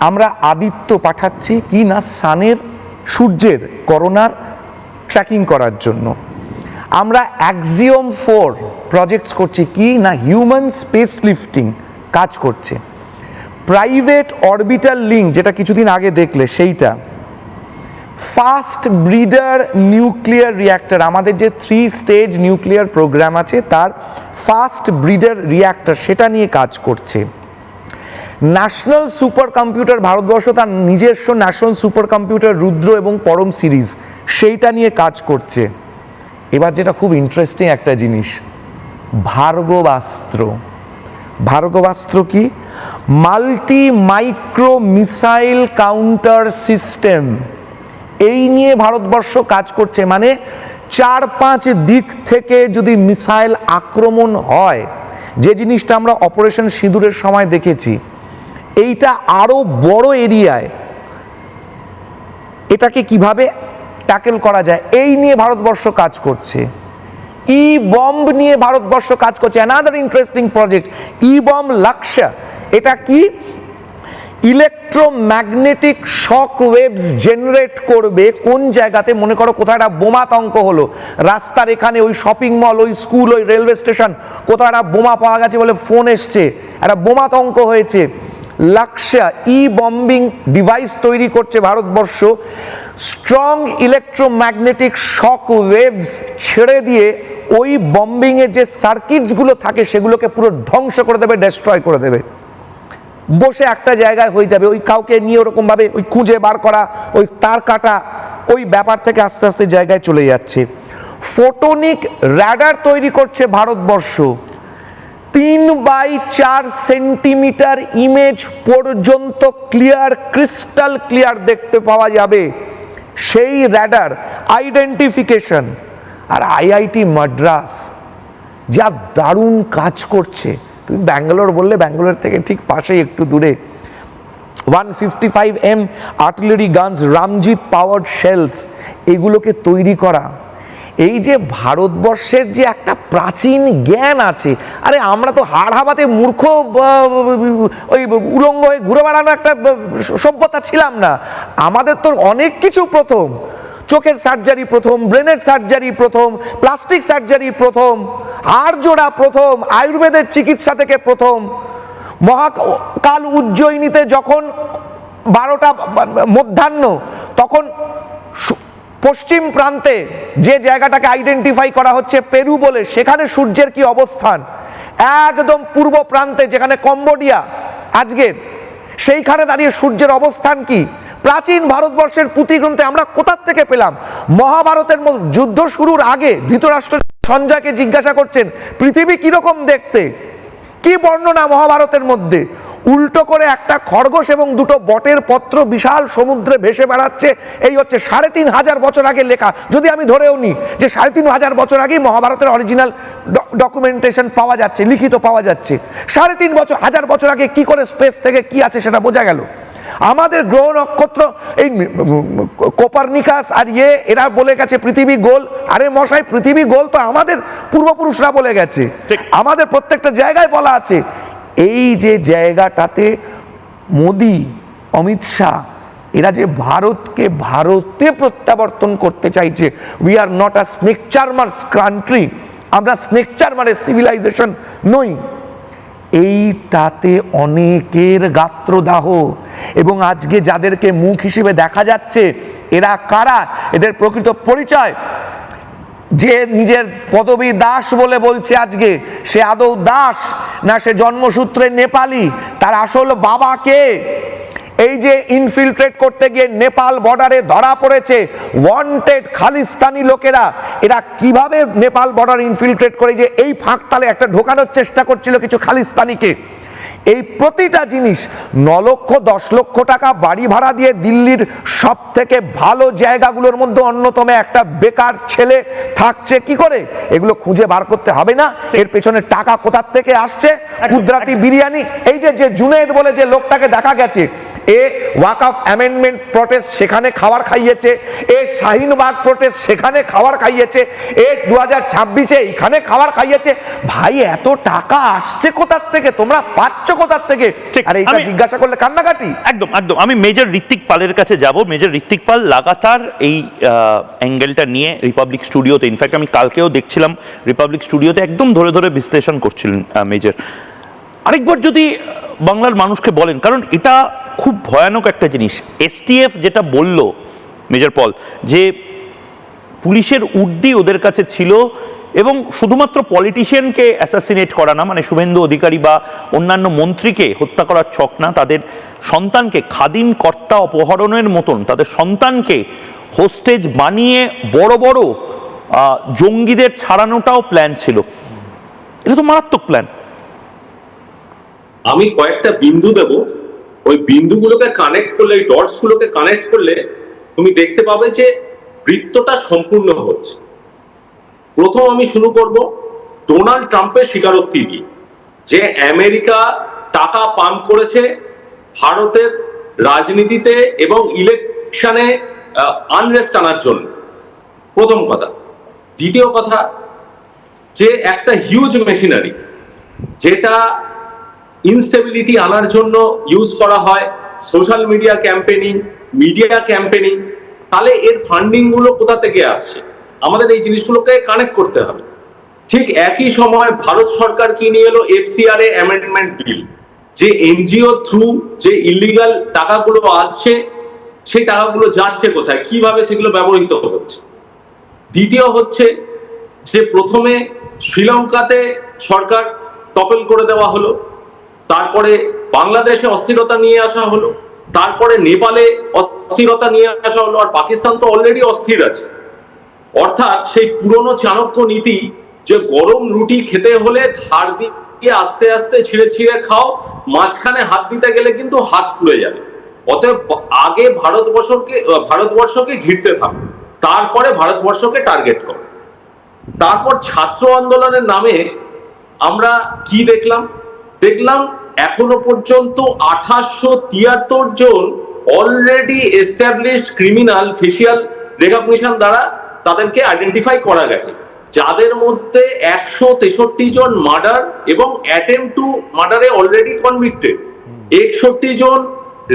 আমরা আদিত্য পাঠাচ্ছি কি না সানের, সূর্যের করোনার ট্র্যাকিং করার জন্য। আমরা অ্যাক্সিওম 4 প্রজেক্টস করছি কি না হিউম্যান স্পেস লিফটিং কাজ করছে। প্রাইভেট অরবিটাল লিঙ্ক, যেটা কিছুদিন আগে দেখলে সেইটা। ফাস্ট ব্রিডার নিউক্লিয়ার রিঅ্যাক্টর, আমাদের যে 3 স্টেজ নিউক্লিয়ার প্রোগ্রাম আছে তার ফাস্ট ব্রিডার রিঅ্যাক্টর, সেটা নিয়ে কাজ করছে। ন্যাশনাল সুপার কম্পিউটার, ভারতবর্ষ তার নিজস্ব ন্যাশনাল সুপার কম্পিউটার রুদ্র এবং পরম সিরিজ, সেইটা নিয়ে কাজ করছে। এবার যেটা খুব ইন্টারেস্টিং একটা জিনিস, ভার্গবাস্ত্র। ভার্গবাস্ত্র কি? Multi micro missile counter system, এই নিয়ে ভারতবর্ষ কাজ করছে। মানে 4-5 দিক থেকে যদি মিসাইল আক্রমণ হয়, যে জিনিসটা আমরা অপারেশন সিঁদুরের সময় দেখেছি, এইটা আরো বড় এরিয়ায় এটাকে কিভাবে ট্যাকেল করা যায়, এই নিয়ে ভারতবর্ষ কাজ করছে। ই বম্ব নিয়ে ভারতবর্ষ কাজ করছে, অ্যানাদার ইন্টারেস্টিং প্রজেক্ট, ই বম্ব লক্ষ্য। এটা কি? ইলেকট্রোম্যাগনেটিক শক ওয়েভস জেনারেট করবে কোন জায়গাতে, মনে করো কোথাও একটা বোমাতঙ্ক হলো, রাস্তার এখানে, ওই শপিং মল, ওই স্কুল, ওই রেলওয়ে স্টেশন, কোথাও একটা বোমা পাওয়া গেছে বলে ফোন এসছে, একটা বোমাতঙ্ক হয়েছে। লক্ষ্য ই বম্বিং ডিভাইস তৈরি করছে ভারতবর্ষ, স্ট্রং ইলেকট্রোম্যাগনেটিক শক ওয়েভস ছেড়ে দিয়ে ওই বম্বিং এর যে সার্কিটসগুলো থাকে সেগুলোকে পুরো ধ্বংস করে দেবে, ডেস্ট্রয় করে দেবে। বসে একটা জায়গায় হয়ে যাবে, ওই কাউকে নিয়ে ওরকম ভাবে ওই খুঁজে বার করা, ওই তার কাটা, ওই ব্যাপার থেকে আস্তে আস্তে জায়গায় চলে যাচ্ছে। ফোটনিক র্যাডার তৈরি করছে ভারতবর্ষ, 3x4 সেন্টিমিটার ইমেজ পর্যন্ত ক্লিয়ার, ক্রিস্টাল ক্লিয়ার দেখতে পাওয়া যাবে সেই র্যাডার আইডেন্টিফিকেশন। আর আইআইটি মাদ্রাস যা দারুণ কাজ করছে, তুমি ব্যাঙ্গালোর বললে, ব্যাঙ্গালোর থেকে ঠিক পাশেই একটু দূরে 155M artillery guns, ramjet powered shells, এগুলোকে তৈরি করা। এই যে ভারতবর্ষের যে একটা প্রাচীন জ্ঞান আছে, আরে আমরা তো হাড় হাবাতে মূর্খ ওই উলঙ্গ হয়ে ঘুরে বেড়ানো একটা সভ্যতা ছিলাম না। আমাদের তো অনেক কিছু প্রথম, চোখের সার্জারি প্রথম, ব্রেনের সার্জারি প্রথম, প্লাস্টিক সার্জারি প্রথম, হাড় জোড়া প্রথম, আয়ুর্বেদের চিকিৎসা থেকে প্রথম। মহাকাল উজ্জয়িনীতে যখন 12টা মধ্যাহ্ন, তখন পশ্চিম প্রান্তে যে জায়গাটাকে আইডেন্টিফাই করা হচ্ছে পেরু বলে, সেখানে সূর্যের কি অবস্থান, একদম পূর্ব প্রান্তে যেখানে কম্বোডিয়া আজকের, সেইখানে দাঁড়িয়ে সূর্যের অবস্থান কি। প্রাচীন ভারতবর্ষের পুঁথিগ্রন্থে আমরা কোথার থেকে পেলাম? মহাভারতের যুদ্ধ শুরুর আগে ধৃতরাষ্ট্র সঞ্জয়কে জিজ্ঞাসা করছেন পৃথিবী কিরকম দেখতে, কি বর্ণনা মহাভারতের মধ্যে, উল্টো করে একটা খরগোশ এবং দুটো বটের পত্র বিশাল সমুদ্রে ভেসে বেড়াচ্ছে। এই হচ্ছে 3,500 বছর আগে লেখা। যদি আমি ধরেও নিই যে 3,500 বছর আগেই মহাভারতের অরিজিনাল ডকুমেন্টেশন পাওয়া যাচ্ছে, লিখিত পাওয়া যাচ্ছে, 3,500 বছর আগে কি করে স্পেস থেকে কি আছে সেটা বোঝা গেল। আমাদের গ্রহ নক্ষত্র এই কোপারনিকাস আর এরা বলে গেছে পৃথিবী গোল। আরে মশাই, পৃথিবী গোল তো আমাদের পূর্বপুরুষরা বলে গেছে, আমাদের প্রত্যেকটা জায়গায় বলা আছে। এই যে জায়গাটাতে মোদি, অমিত শাহ এরা যে ভারতকে ভারতে প্রত্যাবর্তন করতে চাইছে, we are not a snake charmers country, আমরা স্নেক চার্মারের সিভিলাইজেশন নই, এইটাতে অনেকের গাত্রদাহ। এবং আজকে যাদেরকে মুখ হিসেবে দেখা যাচ্ছে এরা কারা, এদের প্রকৃত পরিচয়, যে নিজের পদবী দাস বলে বলছে আজকে, সে আদৌ দাস না সে জন্মসূত্রে নেপালি, তার আসল বাবা কে? এই যে ইনফিলট্রেট করতে গিয়ে নেপাল বর্ডারে ধরা পড়েছে ওয়ান্টেড খালিস্তানি লোকেরা, এরা কিভাবে নেপাল বর্ডার ইনফিলট্রেট করে যে এই ফাঁকতালে একটা ঢোকানোর চেষ্টা করছিল কিছু খালিস্তানিকে। এই প্রতিটা জিনিস 9 লক্ষ 10 লক্ষ টাকা বাড়ি ভাড়া দিয়ে দিল্লির সব থেকে ভালো জায়গাগুলোর মধ্যে অন্যতম একটা বেকার ছেলে থাকছে কি করে, এগুলো খুঁজে বার করতে হবে না? এর পেছনে টাকা কোথার থেকে আসছে? গুজরাটি বিরিয়ানি, এই যে জুনেদ বলে যে লোকটাকে দেখা গেছে, এ ওয়াকফ অ্যামেন্ডমেন্ট প্রটেস্ট সেখানে খাবার খাইয়েছে, এ শাহিনবাগ প্রটেস্ট সেখানে খাবার খাইয়েছে, এ 2026-এ এখানে খাবার খাইয়েছে। ভাই, এত টাকা আসছে কোথার থেকে, তোমরা পাচ্ছ কোথার থেকে? আর এইটা জিজ্ঞাসা করলে কান্নাকাটি।
একদম একদম। আমি মেজর ঋত্বিক পালের কাছে যাব। মেজর ঋত্বিক পাল লাগাতার এই অ্যাঙ্গেলটা নিয়ে রিপাবলিক স্টুডিওতে, ইনফ্যাক্ট আমি কালকেও দেখছিলাম রিপাবলিক স্টুডিওতে একদম ধরে ধরে বিশ্লেষণ করছিলেন মেজর। আরেকবার যদি বাংলার মানুষকে বলেন, কারণ এটা খুব ভয়ানক একটা জিনিস, এসটিএফ যেটা বলল মেজর পল, যে পুলিশের উর্দি ওদের কাছে ছিল এবং শুধুমাত্র পলিটিশিয়ানকে অ্যাসাসিনেট করা না, মানে শুভেন্দু অধিকারী বা অন্যান্য মন্ত্রীকে হত্যা করার ছক না, তাদের সন্তানকে খাদিম কর্তা অপহরণের মতন তাদের সন্তানকে হোস্টেজ বানিয়ে বড় বড় জঙ্গিদের ছাড়ানোটাও প্ল্যান ছিল। এটা তো মারাত্মক প্ল্যান।
আমি কয়েকটা বিন্দু দেব, ওই বিন্দুগুলোকে কানেক্ট করলে, এই ডটস গুলোকে কানেক্ট করলে তুমি দেখতে পাবে যে বৃত্তটা সম্পূর্ণ হচ্ছে। প্রথম আমি শুরু করব ডোনাল্ড ট্রাম্পের স্বীকারোক্তি দিয়ে, যে আমেরিকা টাকা পাম্প করেছে ভারতের রাজনীতিতে এবং ইলেকশনে আনরেস্ট আনার জন্য, প্রথম কথা। দ্বিতীয় কথা, যে একটা হিউজ মেশিনারি যেটা ইনস্টেবিলিটি আনার জন্য ইউজ করা হয়, social media campaigning, media campaigning, তাহলে এর ফান্ডিং গুলো কোথা থেকে আসছে? আমাদের এই জিনিসগুলোকে কানেক্ট করতে হবে। ঠিক একই সময় ভারত সরকার কি নিয়ে এলো? এফসিআরএ অ্যামেন্ডমেন্ট বিল, যে এনজিও থ্রু যে ইলিগাল টাকাগুলো আসছে, সেই টাকাগুলো যাচ্ছে কোথায়, কিভাবে সেগুলো ব্যবহৃত হচ্ছে। দ্বিতীয় হচ্ছে যে প্রথমে শ্রীলঙ্কাতে সরকার টপল করে দেওয়া হলো, তারপরে বাংলাদেশে অস্থিরতা নিয়ে আসা হলো, তারপরে নেপালে অস্থিরতা নিয়ে আসা হলো, আর পাকিস্তান তো অলরেডি অস্থির আছে। অর্থাৎ সেই পুরনো চাণক্য নীতি, যে গরম রুটি খেতে হলে ধার দিয়ে আস্তে আস্তে ছিঁড়ে ছিঁড়ে খাও, মাঝখানে হাত দিতে গেলে কিন্তু হাত পুড়ে যাবে। অতএব আগে ভারতবর্ষকে ঘিরতে থাকো, তারপরে ভারতবর্ষকে টার্গেট করো। তারপর ছাত্র আন্দোলনের নামে আমরা কি দেখলাম? এখনো পর্যন্ত 2873 জন already established criminal facial recognition দ্বারা তাদেরকে আইডেন্টিফাই করা গেছে, যাদের মধ্যে 163 জন মার্ডার এবং অ্যাটেম্প টু মার্ডারে অলরেডি কনভিক্টেড, 61 জন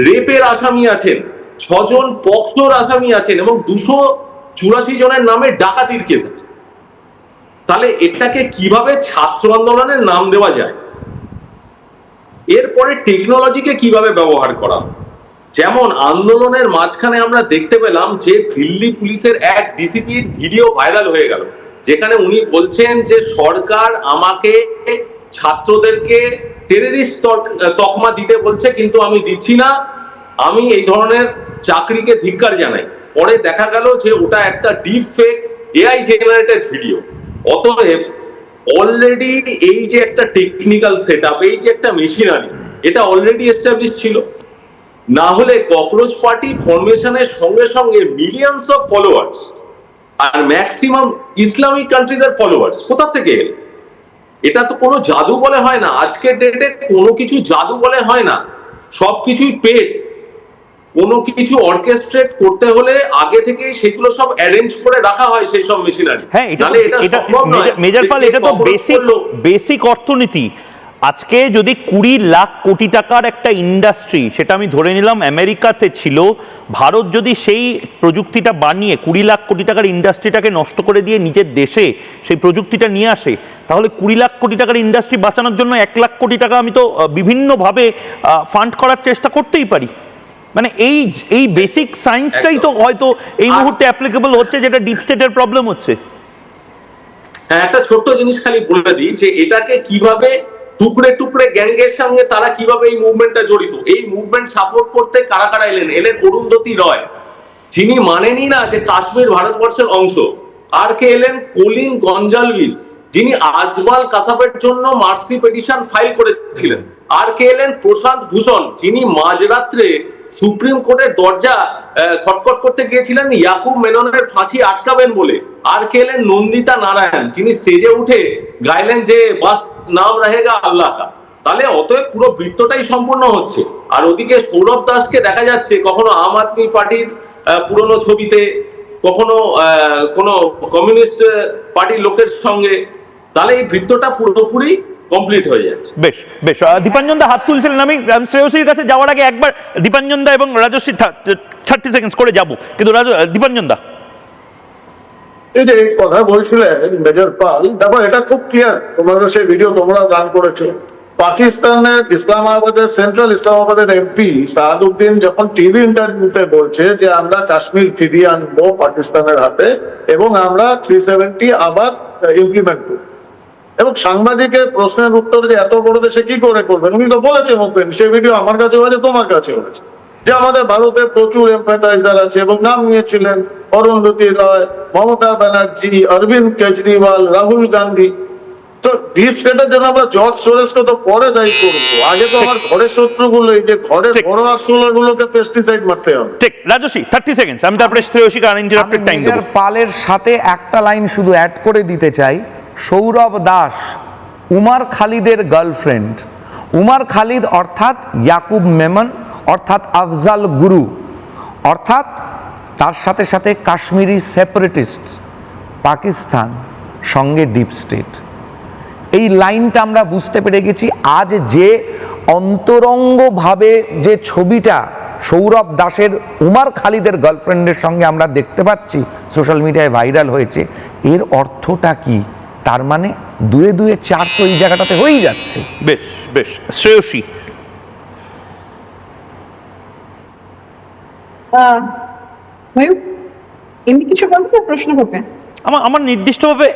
রেপের আসামি আছেন, 6 জন পক্সোর আসামি আছেন এবং 284 জনের নামে ডাকাতির কেস আছে। তাহলে এটাকে কিভাবে ছাত্র আন্দোলনের নাম দেওয়া যায়? এরপরে টেকনোলজিকে কিভাবে ব্যবহার করা? যেমন আন্দোলনের মাঝখানে আমরা দেখতে পেলাম যে দিল্লি পুলিশের এক ডিসিপির ভিডিও ভাইরাল হয়ে গেল, যেখানে উনি বলছেন যে সরকার আমাকে ছাত্রদেরকে টেররিস্ট তকমা দিতে বলছে, কিন্তু আমি দিচ্ছি না, আমি এই ধরনের চাকরিকে ধিক্কার জানাই। পরে দেখা গেল যে ওটা একটা deep fake AI generated video. অতএব অলরেডি এই যে একটা টেকনিক্যাল সেটআপ, এই যে একটা মেশিনারি, এটা অলরেডি এস্টাবলিশ ছিল। না হলে ককরোচ পার্টি ফরমেশনের সঙ্গে সঙ্গে মিলিয়ন্স অফ ফলোয়ার্স আর ম্যাক্সিমাম ইসলামিক কান্ট্রিজের ফলোয়ার্স কোথা থেকে এলো? এটা তো কোনো জাদু বলে হয় না, আজকের ডেটে কোনো কিছু জাদু বলে হয় না, সবকিছুই পেড। কোনো কিছু অর্কেস্ট্রেট করতে হলে আগে থেকে সেগুলো সব অ্যারেঞ্জ করে রাখা হয় সেই সব মেশিনারি।
হ্যাঁ, এটা মেজর পাল, এটা তো বেসিক অর্থনীতি। আজকে যদি 20 লাখ কোটি টাকার একটা ইন্ডাস্ট্রি, সেটা আমি ধরে নিলাম আমেরিকাতে ছিল, ভারত যদি সেই প্রযুক্তিটা বানিয়ে 20 লাখ কোটি টাকার ইন্ডাস্ট্রিটাকে নষ্ট করে দিয়ে নিজের দেশে সেই প্রযুক্তিটা নিয়ে আসে, তাহলে 20 লাখ কোটি টাকার ইন্ডাস্ট্রি বাঁচানোর জন্য 1 লাখ কোটি টাকা আমি তো বিভিন্নভাবে ফান্ড করার চেষ্টা করতেই পারি। মানে এই বেসিক সায়েন্সটাই তো হয়তো এই মুহূর্তে অ্যাপ্লিকেবল হচ্ছে, যেটা ডিপ স্টেটের প্রবলেম হচ্ছে।
হ্যাঁ, একটা ছোট্ট জিনিস খালি বলে দিই যে এটাকে কিভাবে টুকরে টুকরে গ্যাংয়ের সঙ্গে তারা কিভাবে এই মুভমেন্টটা জড়িত। এই মুভমেন্ট সাপোর্ট করতে কারা কারা এলেন অরুন্ধতী রয়, যিনি মানেনি না যে কাশ্মীর ভারতবর্ষের অংশ। আর কে এলেন? কলিন গঞ্জালভিস, যিনি আজমাল কাসাবের জন্য মার্সি পিটিশন ফাইল করেছিলেন। আর কে এলেন? প্রশান্ত ভূষণ, যিনি মাঝরাত্রে সুপ্রিম কোর্টের দরজা খটখট করতে গিয়েছিলেন ইয়াকুব মেননের ফাঁসি আটকাবেন বলে। আর কে এলেন? নন্দিতা নারায়ণ, যিনি স্টেজে উঠে গাইলেন যে বাস নাম রহেগা আল্লাহ কা। তাহলে অতএব পুরো বৃত্তটাই সম্পূর্ণ হচ্ছে। আর ওদিকে সৌরভ দাসকে দেখা যাচ্ছে কখনো আম আদমি পার্টির পুরনো ছবিতে, কখনো কোনো কমিউনিস্ট পার্টির লোকের সঙ্গে। তাহলে এই বৃত্তটা পুরোপুরি কমপ্লিট হয়ে যাচ্ছে।
বেশ বেশ, দীপাঞ্জন দা হাত তুলছিলেন, আমি শ্রেয়সীর কাছে যাওয়ার আগে একবার দীপাঞ্জন দা এবং রাজশ্রী 30 সেকেন্ডস করে যাব, কিন্তু দীপাঞ্জন দা
এই যে কথা বলছিলেন মেজর পাল, দেখো এটা খুব ক্লিয়ার, তোমাদের সেই ভিডিও তোমরা গান করেছো। পাকিস্তানের ইসলামাবাদের সেন্ট্রাল ইসলামাবাদের এমপি সাহাদুদ্দিন যখন টিভি ইন্টারভিউতে বলছে যে আমরা কাশ্মীর ফিরিয়ে আনবো পাকিস্তানের হাতে এবং আমরা 370 আবার ইমপ্লিমেন্ট করবো, এবং সাংবাদিকের প্রশ্নের উত্তর যে এত বড় দেশে কি করে করবেন, উনি তো বলেছেন ওপেন, সেই ভিডিও আমার কাছে হয়েছে, তোমার কাছে হয়েছে, যে আমাদের ভারতে প্রচুর এমপ্যাথাইজার আছে, এবং নাম নিয়েছিলেন অরুন্ধতী রয়, মমতা ব্যানার্জি, অরবিন্দ কেজরিওয়াল, রাহুল গান্ধী। তো ডিপ স্টেটের জন্য আমরা জর্জ সোরেসকে তো পরে দায়ী করবো, আগে তো আমার ঘরের শত্রুগুলো, এই যে ঘরের বড় আরসুলাগুলোকে পেস্টিসাইড মারতে হবে।
ঠিক, রাজশ্রী 30 সেকেন্ডস, আমি তারপরে শ্রেয়সীকে আনইন্টারাপ্টেড টাইম দেব।
পালের সাথে একটা লাইন শুধু অ্যাড করে দিতে চাই। সৌরভ দাস উমার খালিদের গার্লফ্রেন্ড, উমার খালিদ অর্থাৎ ইয়াকুব মেমন অর্থাৎ আফজাল গুরু, অর্থাৎ তার সাথে সাথে কাশ্মীরি সেপারেটিস্ট, পাকিস্তান, সঙ্গে ডিপ স্টেট। এই লাইনটা আমরা বুঝতে পেরে গেছি। আজ যে অন্তরঙ্গভাবে যে ছবিটা সৌরভ দাসের উমার খালিদের গার্লফ্রেন্ডের সঙ্গে আমরা দেখতে পাচ্ছি, সোশ্যাল মিডিয়ায় ভাইরাল হয়েছে, এর অর্থটা কি? তার মানে 2 2 4 তো এই জায়গাটাতে হয়েই যাচ্ছে।
বেশ বেশ, শ্রেয়সী
এমনি কিছু বলবো, প্রশ্ন হবে?
আমার নির্দিষ্টভাবে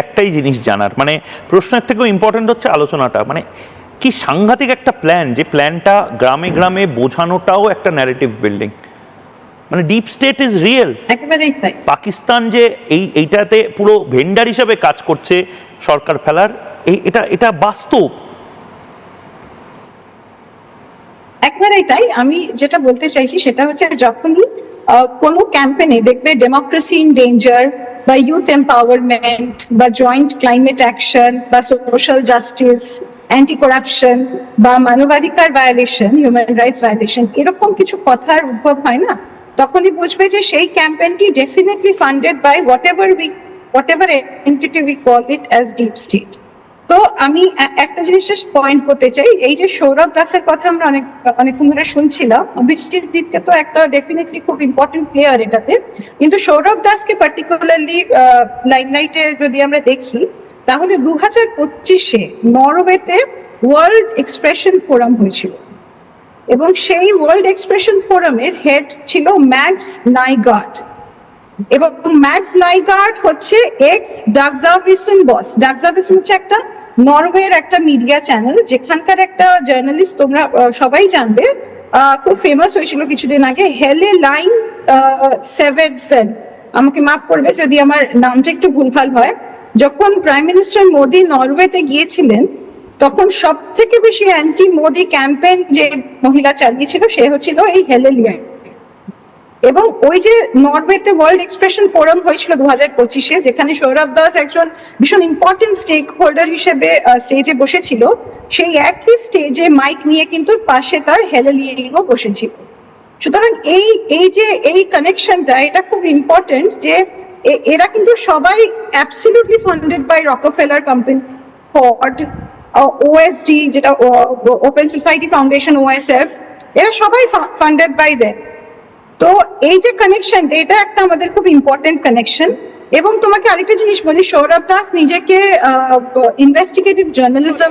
একটাই জিনিস জানার, মানে প্রশ্নের থেকেও ইম্পর্টেন্ট হচ্ছে আলোচনাটা। মানে কি সাংঘাতিক একটা প্ল্যান, যে প্ল্যানটা গ্রামে গ্রামে বোঝানোটাও একটা ন্যারেটিভ বিল্ডিং। মানে ডিপ স্টেট ইজ রিয়েল,
একেবারেই তাই।
পাকিস্তান যে এইটাতে পুরো ভেন্ডার হিসেবে কাজ করছে সরকার ফেলার, এটা বাস্তব।
একেবারেই তাই। আমি যেটা বলতে চাইছি সেটা হচ্ছে, যখনই কোনো ক্যাম্পেইনে দেখবে ডেমোক্রেসি ইন ডেঞ্জার বা ইউথ এম্পাওয়ারমেন্ট বা জয়েন্ট ক্লাইমেট অ্যাকশন বা সোশ্যাল জাস্টিস, অ্যান্টি করাপশন বা মানবাধিকার ভায়োলেশন, হিউম্যান রাইটস ভায়োলেশন, এরকম কিছু কথার উদ্ভব হয় না, তখনই বুঝবে যে সেই ক্যাম্পেইনটি definitely funded by whatever entity we call it as deep state. তো আমি একটা জিনিস জাস্ট পয়েন্ট করতে চাই, এই যে সৌরভ দাসের কথা আমরা অনেকক্ষণ ধরে শুনছিলাম, অভিজিৎ দীপকে তো একটা ডেফিনেটলি খুব ইম্পর্টেন্ট প্লেয়ার এটাতে, কিন্তু সৌরভ দাসকে পার্টিকুলারলি লাইমলাইটে যদি আমরা দেখি, তাহলে 2025-এ নরওয়েতে ওয়ার্ল্ড এক্সপ্রেশন ফোরাম হয়েছিল, এবং সেই ওয়ার্ল্ড এক্সপ্রেশন ফোরামের হেড ছিল ম্যাক্স নাইগার্ড, এবং ম্যাক্স নাইগার্ড হচ্ছে এক্স ডাগজাভিসন বস। ডাগজাভিসন হচ্ছে একটা নরওয়ের একটা মিডিয়া চ্যানেল, যেখানকার একটা জার্নালিস্ট, তোমরা সবাই জানবে, খুব ফেমাস হয়েছিল কিছুদিন আগে, হেলে লাইন সেভেডসেন, আমাকে মাফ করবে যদি আমার নামটা একটু ভুলভাল হয়। যখন প্রাইম মিনিস্টার মোদি নরওয়েতে গিয়েছিলেন, তখন সব থেকে বেশি অ্যান্টি মোদি ক্যাম্পেইন যে মহিলা চালিয়েছিল সে হচ্ছিল এই হেলেলিয়া। এবং ওই যে নরওয়েতে ওয়ার্ল্ড এক্সপ্রেশন ফোরাম হয়েছিল 2025-এ, যেখানে সৌরভ দাস একজন ভীষণ ইম্পর্টেন্ট স্টেক হোল্ডার হিসেবে স্টেজে বসেছিল, সেই একই স্টেজে মাইক নিয়ে কিন্তু পাশে তার হেলেলিয়াও বসেছিল। সুতরাং এই কানেকশনটা এটা খুব ইম্পর্টেন্ট যে এরা কিন্তু সবাই absolutely funded by Rockefeller company, Ford, OSD যেটা ওপেন সোসাইটি ফাউন্ডেশন, ওএসএফ, এরা সবাই ফান্ডেড বাই দেম। তো এই যে কানেকশন, এটা একটা আমাদের খুব ইম্পর্টেন্ট কানেকশন। এবং তোমাকে আরেকটা জিনিস বলি, সৌরভ দাস নিজেকে ইনভেস্টিগেটিভ জার্নালিজম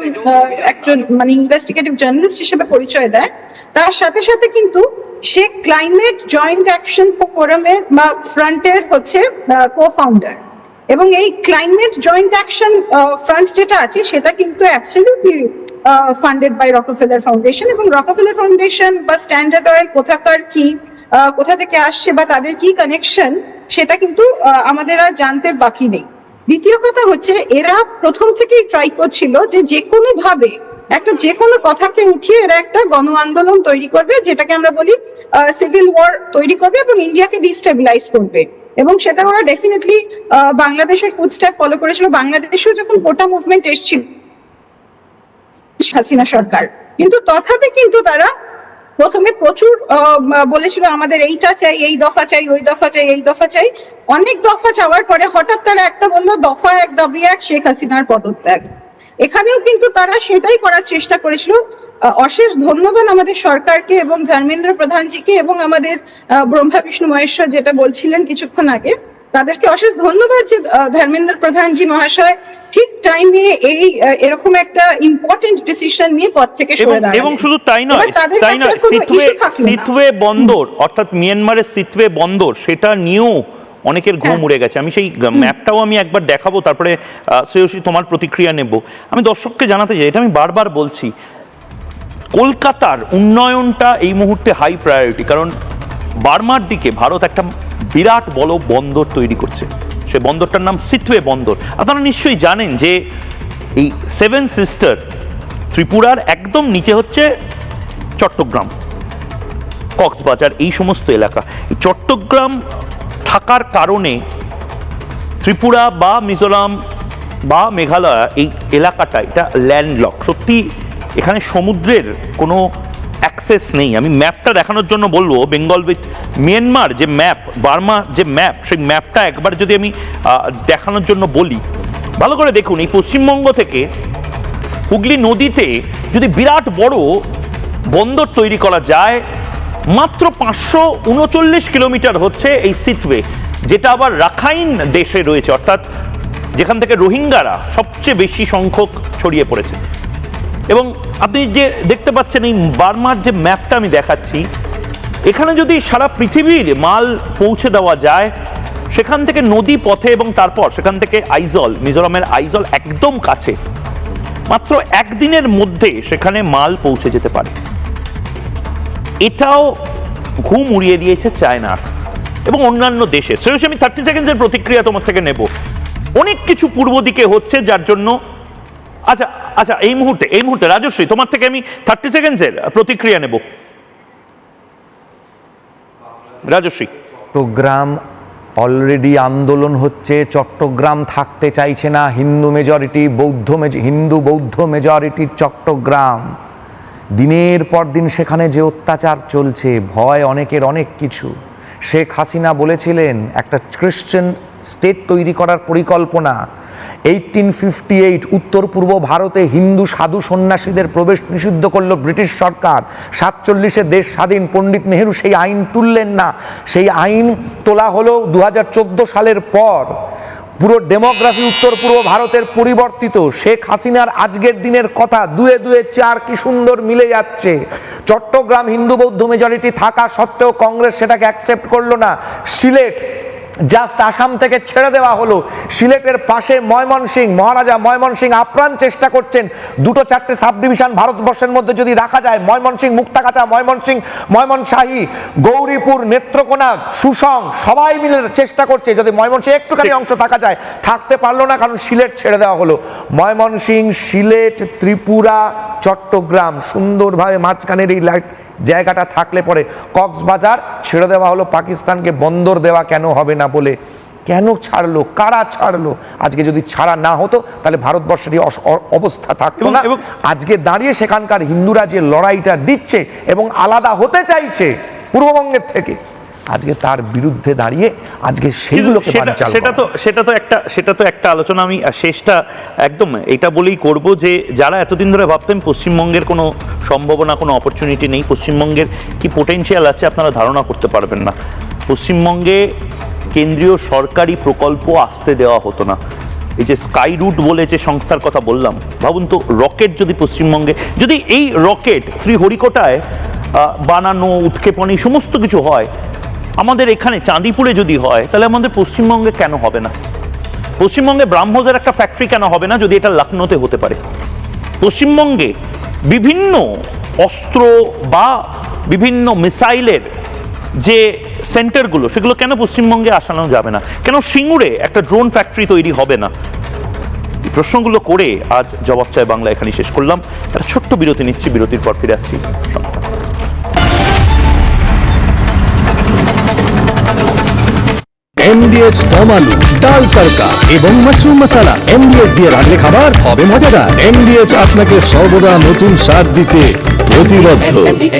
একজন মানে ইনভেস্টিগেটিভ জার্নালিস্ট হিসেবে পরিচয় দেয়। তার সাথে সাথে কিন্তু সে ক্লাইমেট জয়েন্ট অ্যাকশন ফোরামের বা ফ্রন্টের হচ্ছে কো-ফাউন্ডার। এবং এই ক্লাইমেট জয়েন্ট অ্যাকশন ফ্রন্ট যেটা আছে সেটা কিন্তু absolutely funded by Rockefeller foundation. এবং রকফেলার ফাউন্ডেশন বা স্ট্যান্ডার্ড অয়েল কোথাকার কি, কোথা থেকে আসছে বা তাদের কি কানেকশন, সেটা কিন্তু আমাদের আর জানতে বাকি নেই। দ্বিতীয় কথা হচ্ছে, এরা প্রথম থেকেই ট্রাই করছিল যে কোনো ভাবে যে কোনো কথাকে উঠিয়ে এরা একটা গণ আন্দোলন তৈরি করবে, যেটাকে আমরা বলি সিভিল ওয়ার তৈরি করবে এবং ইন্ডিয়াকে ডিস্টেবিলাইজ করবে। এবং সেটা ওরা ডেফিনেটলি বাংলাদেশের ফুটস্টেপ ফলো করেছিল। বাংলাদেশেও যখন কোটা মুভমেন্ট এসেছিল হাসিনা সরকার, কিন্তু তথাপি কিন্তু তারা প্রথমে প্রচুর বলেছিল আমাদের এইটা চাই, এই দফা চাই, ওই দফা চাই, এই দফা চাই। অনেক দফা চাওয়ার পরে হঠাৎ তারা একটা বললো দফা এক দাবি এক, শেখ হাসিনার পদত্যাগ। এখানেও কিন্তু তারা সেটাই করার চেষ্টা করেছিল। অশেষ ধন্যবাদ আমাদের সরকারকে এবং ধর্মেন্দ্র প্রধানজিকে এবং আমাদের ব্রহ্মা বিষ্ণু মহেশ্বর যেটা বলছিলেন কিছুক্ষণ আগে, তাদেরকে অশেষ ধন্যবাদ যে ধর্মেন্দ্র প্রধানজি মহাশয় ঠিক টাইমে এরকম একটা ইম্পর্টেন্ট ডিসিশন নিয়ে পদ থেকে সরে দাঁড়ালেন।
এবং শুধু তাই নয়, সিথওয়ে বন্দর অর্থাৎ মিয়ানমারের সিথওয়ে বন্দর, সেটা নিয়েও অনেকের ঘুম উড়ে গেছে। আমি সেই ম্যাপটাও আমি একবার দেখাবো, তারপরে শ্রেয়সী তোমার প্রতিক্রিয়া নেব। আমি দর্শককে জানাতে চাই, এটা আমি বারবার বলছি, কলকাতার উন্নয়নটা এই মুহূর্তে হাই প্রায়োরিটি। কারণ বার্মার দিকে ভারত একটা বিরাট বড় বন্দর তৈরি করছে, সে বন্দরটার নাম সিথওয়ে বন্দর। আপনারা নিশ্চয়ই জানেন যে এই সেভেন সিস্টার ত্রিপুরার একদম নিচে হচ্ছে চট্টগ্রাম, কক্সবাজার, এই সমস্ত এলাকা। এই চট্টগ্রাম থাকার কারণে ত্রিপুরা বা মিজোরাম বা মেঘালয় এই এলাকাটা এটা ল্যান্ডলক, সত্যি এখানে সমুদ্রের কোনো অ্যাক্সেস নেই। আমি ম্যাপটা দেখানোর জন্য বলবো, বেঙ্গল উইথ মিয়ানমার যে ম্যাপ, বার্মা যে ম্যাপ, সেই ম্যাপটা একবার যদি আমি দেখানোর জন্য বলি, ভালো করে দেখুন। এই পশ্চিমবঙ্গ থেকে হুগলি নদীতে যদি বিরাট বড় বন্দর তৈরি করা যায়, মাত্র 539 কিলোমিটার হচ্ছে এই সিথওয়ে, যেটা আবার রাখাইন দেশে রয়েছে, অর্থাৎ যেখান থেকে রোহিঙ্গারা সবচেয়ে বেশি সংখ্যক ছড়িয়ে পড়েছে। এবং আপনি যে দেখতে পাচ্ছেন এই বার্মার যে ম্যাপটা আমি দেখাচ্ছি, এখানে যদি সারা পৃথিবীর মাল পৌঁছে দেওয়া যায়, সেখান থেকে নদী পথে এবং তারপর সেখান থেকে আইজল, মিজোরামের আইজল একদম কাছে, মাত্র একদিনের মধ্যে সেখানে মাল পৌঁছে যেতে পারে। এটাও ঘুম উড়িয়ে দিয়েছে চায়নার এবং অন্যান্য দেশের। সেরকম আমি 30 সেকেন্ডের প্রতিক্রিয়া তোমার থেকে নেব। অনেক কিছু পূর্ব দিকে হচ্ছে, যার জন্য আচ্ছা আচ্ছা এই মুহূর্তে রাজশ্রী তোমার থেকে আমি 30 সেকেন্ডের প্রতিক্রিয়া নেব। রাজশ্রী।
চট্টগ্রাম অলরেডি আন্দোলন হচ্ছে, চট্টগ্রাম থাকতে চাইছে না হিন্দু বৌদ্ধ মেজরিটির চট্টগ্রাম। দিনের পর দিন সেখানে যে অত্যাচার চলছে, ভয় অনেকের অনেক কিছু। শেখ হাসিনা বলেছিলেন একটা খ্রিশ্চান স্টেট তৈরি করার পরিকল্পনা। 1858 উত্তর পূর্ব ভারতে হিন্দু সাধু সন্ন্যাসীদের প্রবেশ নিষিদ্ধ করলো ব্রিটিশ সরকার। 47-এ দেশ স্বাধীন, পণ্ডিত নেহেরু সেই আইন তুললেন না। সেই আইন তোলা হলো 2014 সালের পর। পুরো ডেমোগ্রাফি উত্তর পূর্ব ভারতের পরিবর্তিত। শেখ হাসিনার আজকের দিনের কথা 2 2 4 কি সুন্দর মিলে যাচ্ছে। চট্টগ্রাম হিন্দু বৌদ্ধ মেজরিটি থাকা সত্ত্বেও কংগ্রেস সেটাকে অ্যাকসেপ্ট করলো না। সিলেট জাস্ট আসাম থেকে ছেড়ে দেওয়া হলো। সিলেটের পাশে ময়মনসিংহ, মহারাজা ময়মনসিংহ আপ্রাণ চেষ্টা করছেন, 2-4টে সাব ডিভিশন ভারতবর্ষের মধ্যে যদি রাখা যায়, ময়মনসিংহ, মুক্তাগাছা, ময়মনসিংহ, ময়মনশাহী, গৌরীপুর, নেত্রকোনা, সুসং, সবাই মিলে চেষ্টা করছে যদি ময়মনসিংহ একটুখানি অংশ থাকা যায়। থাকতে পারলো না, কারণ সিলেট ছেড়ে দেওয়া হলো। ময়মনসিংহ, সিলেট, ত্রিপুরা, চট্টগ্রাম সুন্দরভাবে মাঝখানের এই জায়গাটা থাকলে পরে কক্সবাজার ছেড়ে দেওয়া হলো পাকিস্তানকে। বন্দর দেওয়া কেন হবে না বলে, কেন ছাড়লো, কারা ছাড়লো? আজকে যদি ছাড়া না হতো তাহলে ভারতবর্ষের অবস্থা থাকতো না। আজকে দাঁড়িয়ে সেখানকার হিন্দুরা যে লড়াইটা দিচ্ছে এবং আলাদা হতে চাইছে পূর্ববঙ্গের থেকে, আজকে তার বিরুদ্ধে দাঁড়িয়ে আজকে সেইগুলোকে বানচাল করা।
সেটা তো একটা আলোচনা। আমি শেষটা একদম এটা বলেই করব যে যারা এতদিন ধরে ভাবতেন পশ্চিমবঙ্গের কোনো সম্ভাবনা, কোনো অপরচুনিটি নেই, পশ্চিমবঙ্গের কি পোটেনশিয়াল আছে আপনারা ধারণা করতে পারবেন না। পশ্চিমবঙ্গে কেন্দ্রীয় সরকারি প্রকল্প আসতে দেওয়া হতো না। এই যে স্কাই রুট বলে যে সংস্থার কথা বললাম, ভাবুন তো, রকেট যদি পশ্চিমবঙ্গে, যদি এই রকেট শ্রীহরিকোটায় বানানো, উৎক্ষেপণী সমস্ত কিছু হয়, আমাদের এখানে চাঁদিপুরে যদি হয়, তাহলে আমাদের পশ্চিমবঙ্গে কেন হবে না? পশ্চিমবঙ্গে ব্রাহ্মসের একটা ফ্যাক্টরি কেন হবে না যদি এটা লখনৌতে হতে পারে? পশ্চিমবঙ্গে বিভিন্ন অস্ত্র বা বিভিন্ন মিসাইলের যে সেন্টারগুলো, সেগুলো কেন পশ্চিমবঙ্গে আসানো যাবে না? কেন সিঙ্গুরে একটা ড্রোন ফ্যাক্টরি তৈরি হবে না? এই প্রশ্নগুলো করে আজ জবাব চাই বাংলা এখানে শেষ করলাম। একটা ছোট্ট বিরতি নিচ্ছি, বিরতির পর ফিরে আসছি।
MDH দম আলু, ডাল তড়কা এবং মাশরুম মশলা। MDH দিয়ে রান্না খাবার হবে মজাদার। MDH আপনাকে সর্বদা নতুন স্বাদ দিতে প্রতিবদ্ধ।
MDH